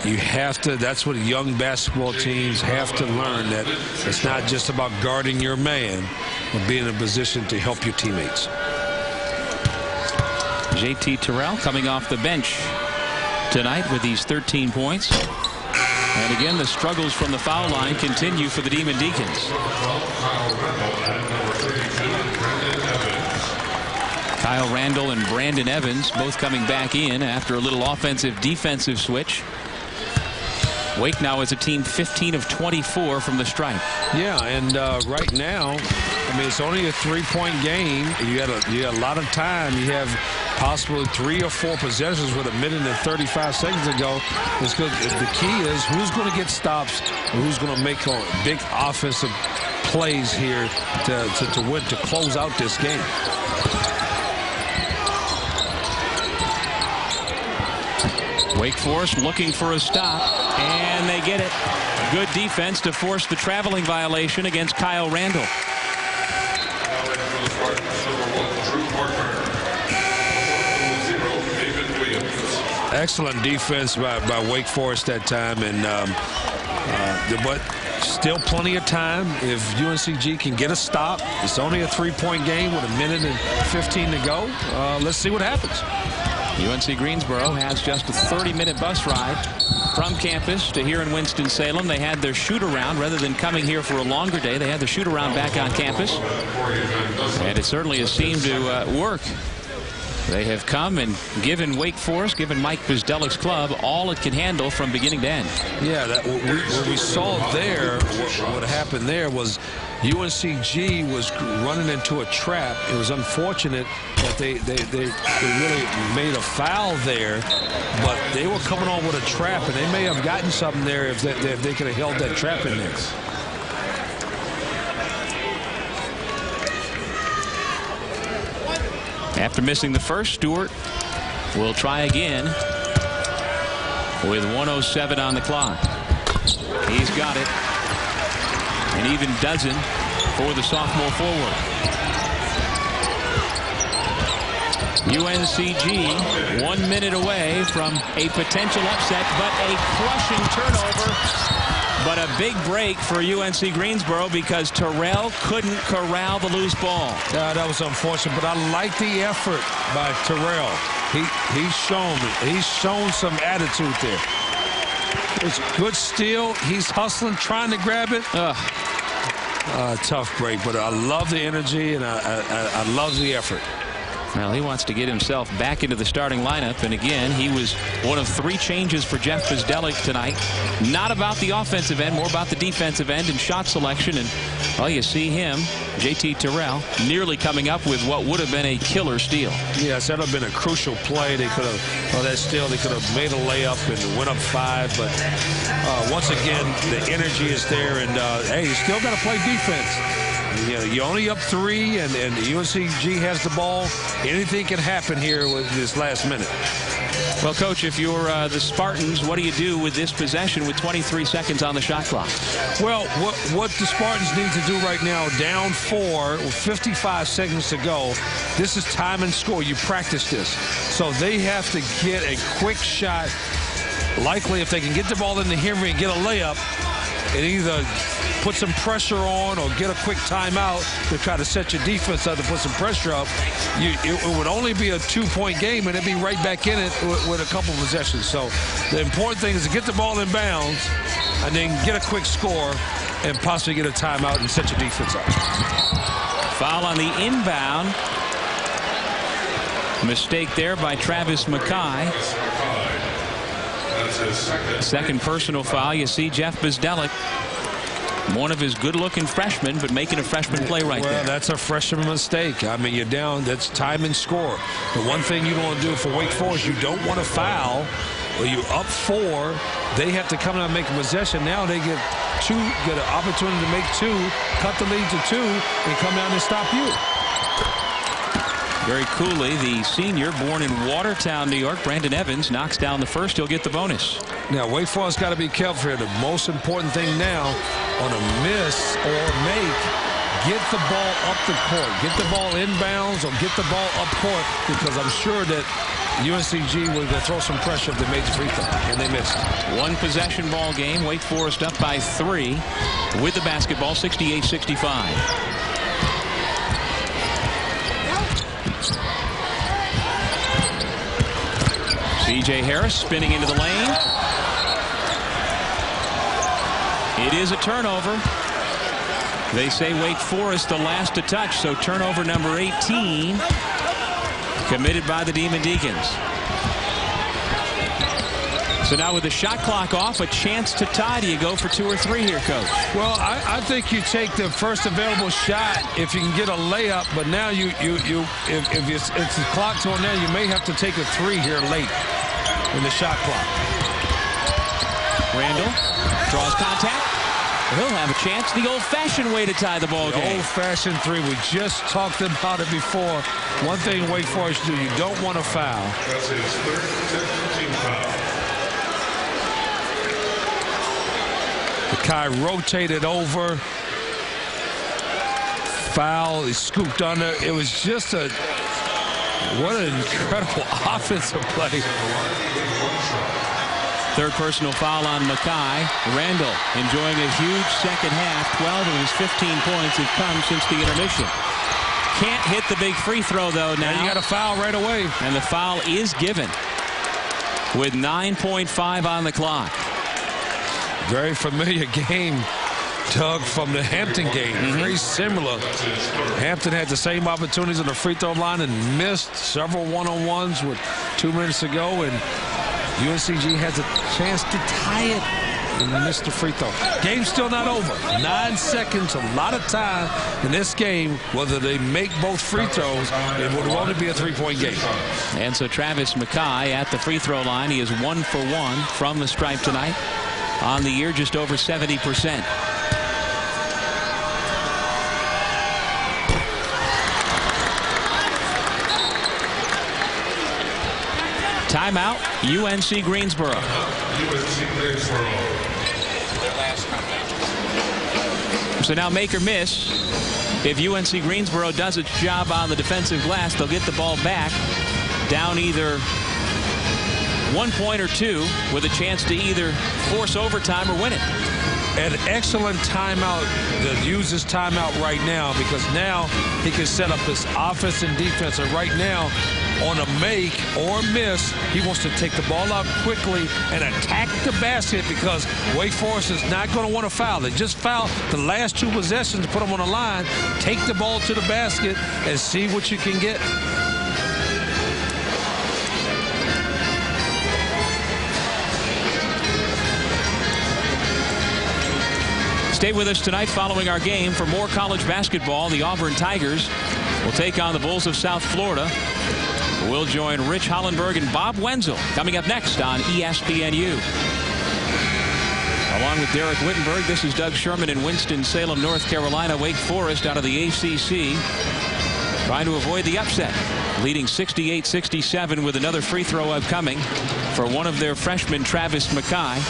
you have to, that's what young basketball teams have to learn, that it's not just about guarding your man, but being in a position to help your teammates. JT Terrell coming off the bench tonight with these 13 points. And again, the struggles from the foul line continue for the Demon Deacons. Kyle Randall and Brandon Evans both coming back in after a little offensive-defensive switch. Wake now is a team 15 of 24 from the stripe. Yeah, and right now, I mean, it's only a 3-point game. You got a lot of time. You have possibly 3 or 4 possessions with 1 minute and 35 seconds to go. The key is who's going to get stops and who's going to make big offensive plays here to win, to close out this game. Wake Forest looking for a stop, and they get it. Good defense to force the traveling violation against Kyle Randall. Excellent defense by Wake Forest that time, and but still plenty of time. If UNCG can get a stop, it's only a 3-point game with 1 minute and 15 to go. Let's see what happens. UNC Greensboro has just a 30-minute bus ride from campus to here in Winston-Salem. They had their shoot-around. Rather than coming here for a longer day, they had their shoot-around back on campus. And it certainly has seemed to work. They have come and given Wake Forest, given Mike Bzdelik's club all it can handle from beginning to end. Yeah, what we saw there, what happened there was UNCG was running into a trap. It was unfortunate that they really made a foul there, but they were coming on with a trap, and they may have gotten something there if they could have held that trap in there. After missing the first, Stewart will try again with 1:07 on the clock. He's got it. An even dozen for the sophomore forward. UNCG 1 minute away from a potential upset, but a crushing turnover. But a big break for UNC Greensboro because Terrell couldn't corral the loose ball. That was unfortunate, but I like the effort by Terrell. He's shown some attitude there. It's good steal. He's hustling, trying to grab it. Tough break, but I love the energy and I love the effort. Well, he wants to get himself back into the starting lineup, and again, he was one of 3 changes for Jeff Bzdelik tonight. Not about the offensive end, more about the defensive end and shot selection, and, well, you see him, JT Terrell, nearly coming up with what would have been a killer steal. Yes, that would have been a crucial play. They could have, that steal, they could have made a layup and went up 5, but once again, the energy is there, and, hey, you still got to play defense. You're only up 3, and UNCG has the ball. Anything can happen here with this last minute. Well, Coach, if you're the Spartans, what do you do with this possession with 23 seconds on the shot clock? Well, what the Spartans need to do right now, down 4 with 55 seconds to go, this is time and score. You practice this. So they have to get a quick shot. Likely, if they can get the ball in the Henry and get a layup, and either put some pressure on or get a quick timeout to try to set your defense up to put some pressure up, it would only be a 2-point game, and it'd be right back in it with a couple possessions. So the important thing is to get the ball in bounds and then get a quick score and possibly get a timeout and set your defense up. Foul on the inbound. Mistake there by Travis Mackay. Second personal foul. You see Jeff Bzdelik, one of his good-looking freshmen, but making a freshman play right there. Well, that's a freshman mistake. I mean, you're down. That's time and score. The one thing you don't want to do for Wake Forest, you don't want to foul. Well, you're up 4. They have to come out and make a possession. Now they get an opportunity to make 2, cut the lead to 2, and come down and stop you. Very coolly, the senior, born in Watertown, New York, Brandon Evans, knocks down the first. He'll get the bonus. Now, Wake Forest got to be careful here. The most important thing now, on a miss or make, get the ball up the court. Get the ball inbounds or get the ball up court, because I'm sure that UNCG will throw some pressure if they made the free throw, and they missed. 1 possession ball game. Wake Forest up by 3 with the basketball, 68-65. C.J. Harris spinning into the lane. It is a turnover. They say Wake Forest the last to touch, so turnover number 18 committed by the Demon Deacons. So now with the shot clock off, a chance to tie. Do you go for 2 or 3 here, Coach? Well, I think you take the first available shot if you can get a layup. But now if the clock's on there, you may have to take a 3 here late in the shot clock. Randall draws contact. He'll have a chance the old-fashioned way to tie the ball game. Old-fashioned 3. We just talked about it before. One thing Wake Forest do, you don't want to foul. That's his third team foul. Kai rotated over. Foul. He scooped under. It was just what an incredible offensive play. Third personal foul on Mackay. Randall enjoying a huge second half. 12 of his 15 points have come since the intermission. Can't hit the big free throw, though, now. And you got a foul right away. And the foul is given with 9.5 on the clock. Very familiar game, Doug, from the Hampton game. Very similar. Hampton had the same opportunities on the free throw line and missed several one-on-ones with 2 minutes to go. And UNCG has a chance to tie it and missed the free throw. Game's still not over. 9 seconds, a lot of time in this game. Whether they make both free throws, it would only be a 3-point game. And so Travis Mackay at the free throw line. He is 1 for 1 from the stripe tonight. On the year, just over 70%. Timeout, UNC Greensboro. UNC Greensboro. So now make or miss. If UNC Greensboro does its job on the defensive glass, they'll get the ball back down either 1 point or 2 with a chance to either force overtime or win it. An excellent timeout to use this timeout right now, because now he can set up his offense and defense. And right now, on a make or miss, he wants to take the ball out quickly and attack the basket, because Wake Forest is not going to want to foul. They just foul the last 2 possessions, put them on the line, take the ball to the basket, and see what you can get. Stay with us tonight following our game for more college basketball. The Auburn Tigers will take on the Bulls of South Florida. We'll join Rich Hollenberg and Bob Wenzel coming up next on ESPNU. Along with Derek Wittenberg, this is Doug Sherman in Winston-Salem, North Carolina. Wake Forest out of the ACC trying to avoid the upset, leading 68-67 with another free throw upcoming for one of their freshmen, Travis Mackay.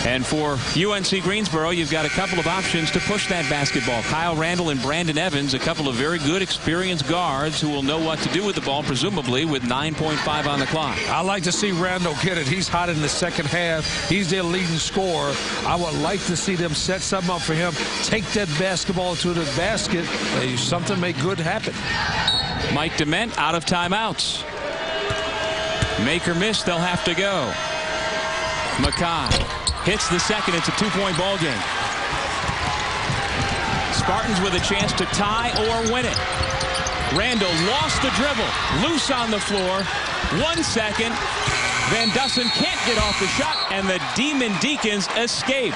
And for UNC Greensboro, you've got a couple of options to push that basketball. Kyle Randall and Brandon Evans, a couple of very good, experienced guards who will know what to do with the ball, presumably with 9.5 on the clock. I like to see Randall get it. He's hot in the second half. He's their leading scorer. I would like to see them set something up for him. Take that basketball to the basket, and something make good happen. Mike Dement out of timeouts. Make or miss, they'll have to go. Mackay hits the second. It's a 2-point ball game. Spartans with a chance to tie or win it. Randall lost the dribble. Loose on the floor. 1 second. Van Dusen can't get off the shot, and the Demon Deacons escape.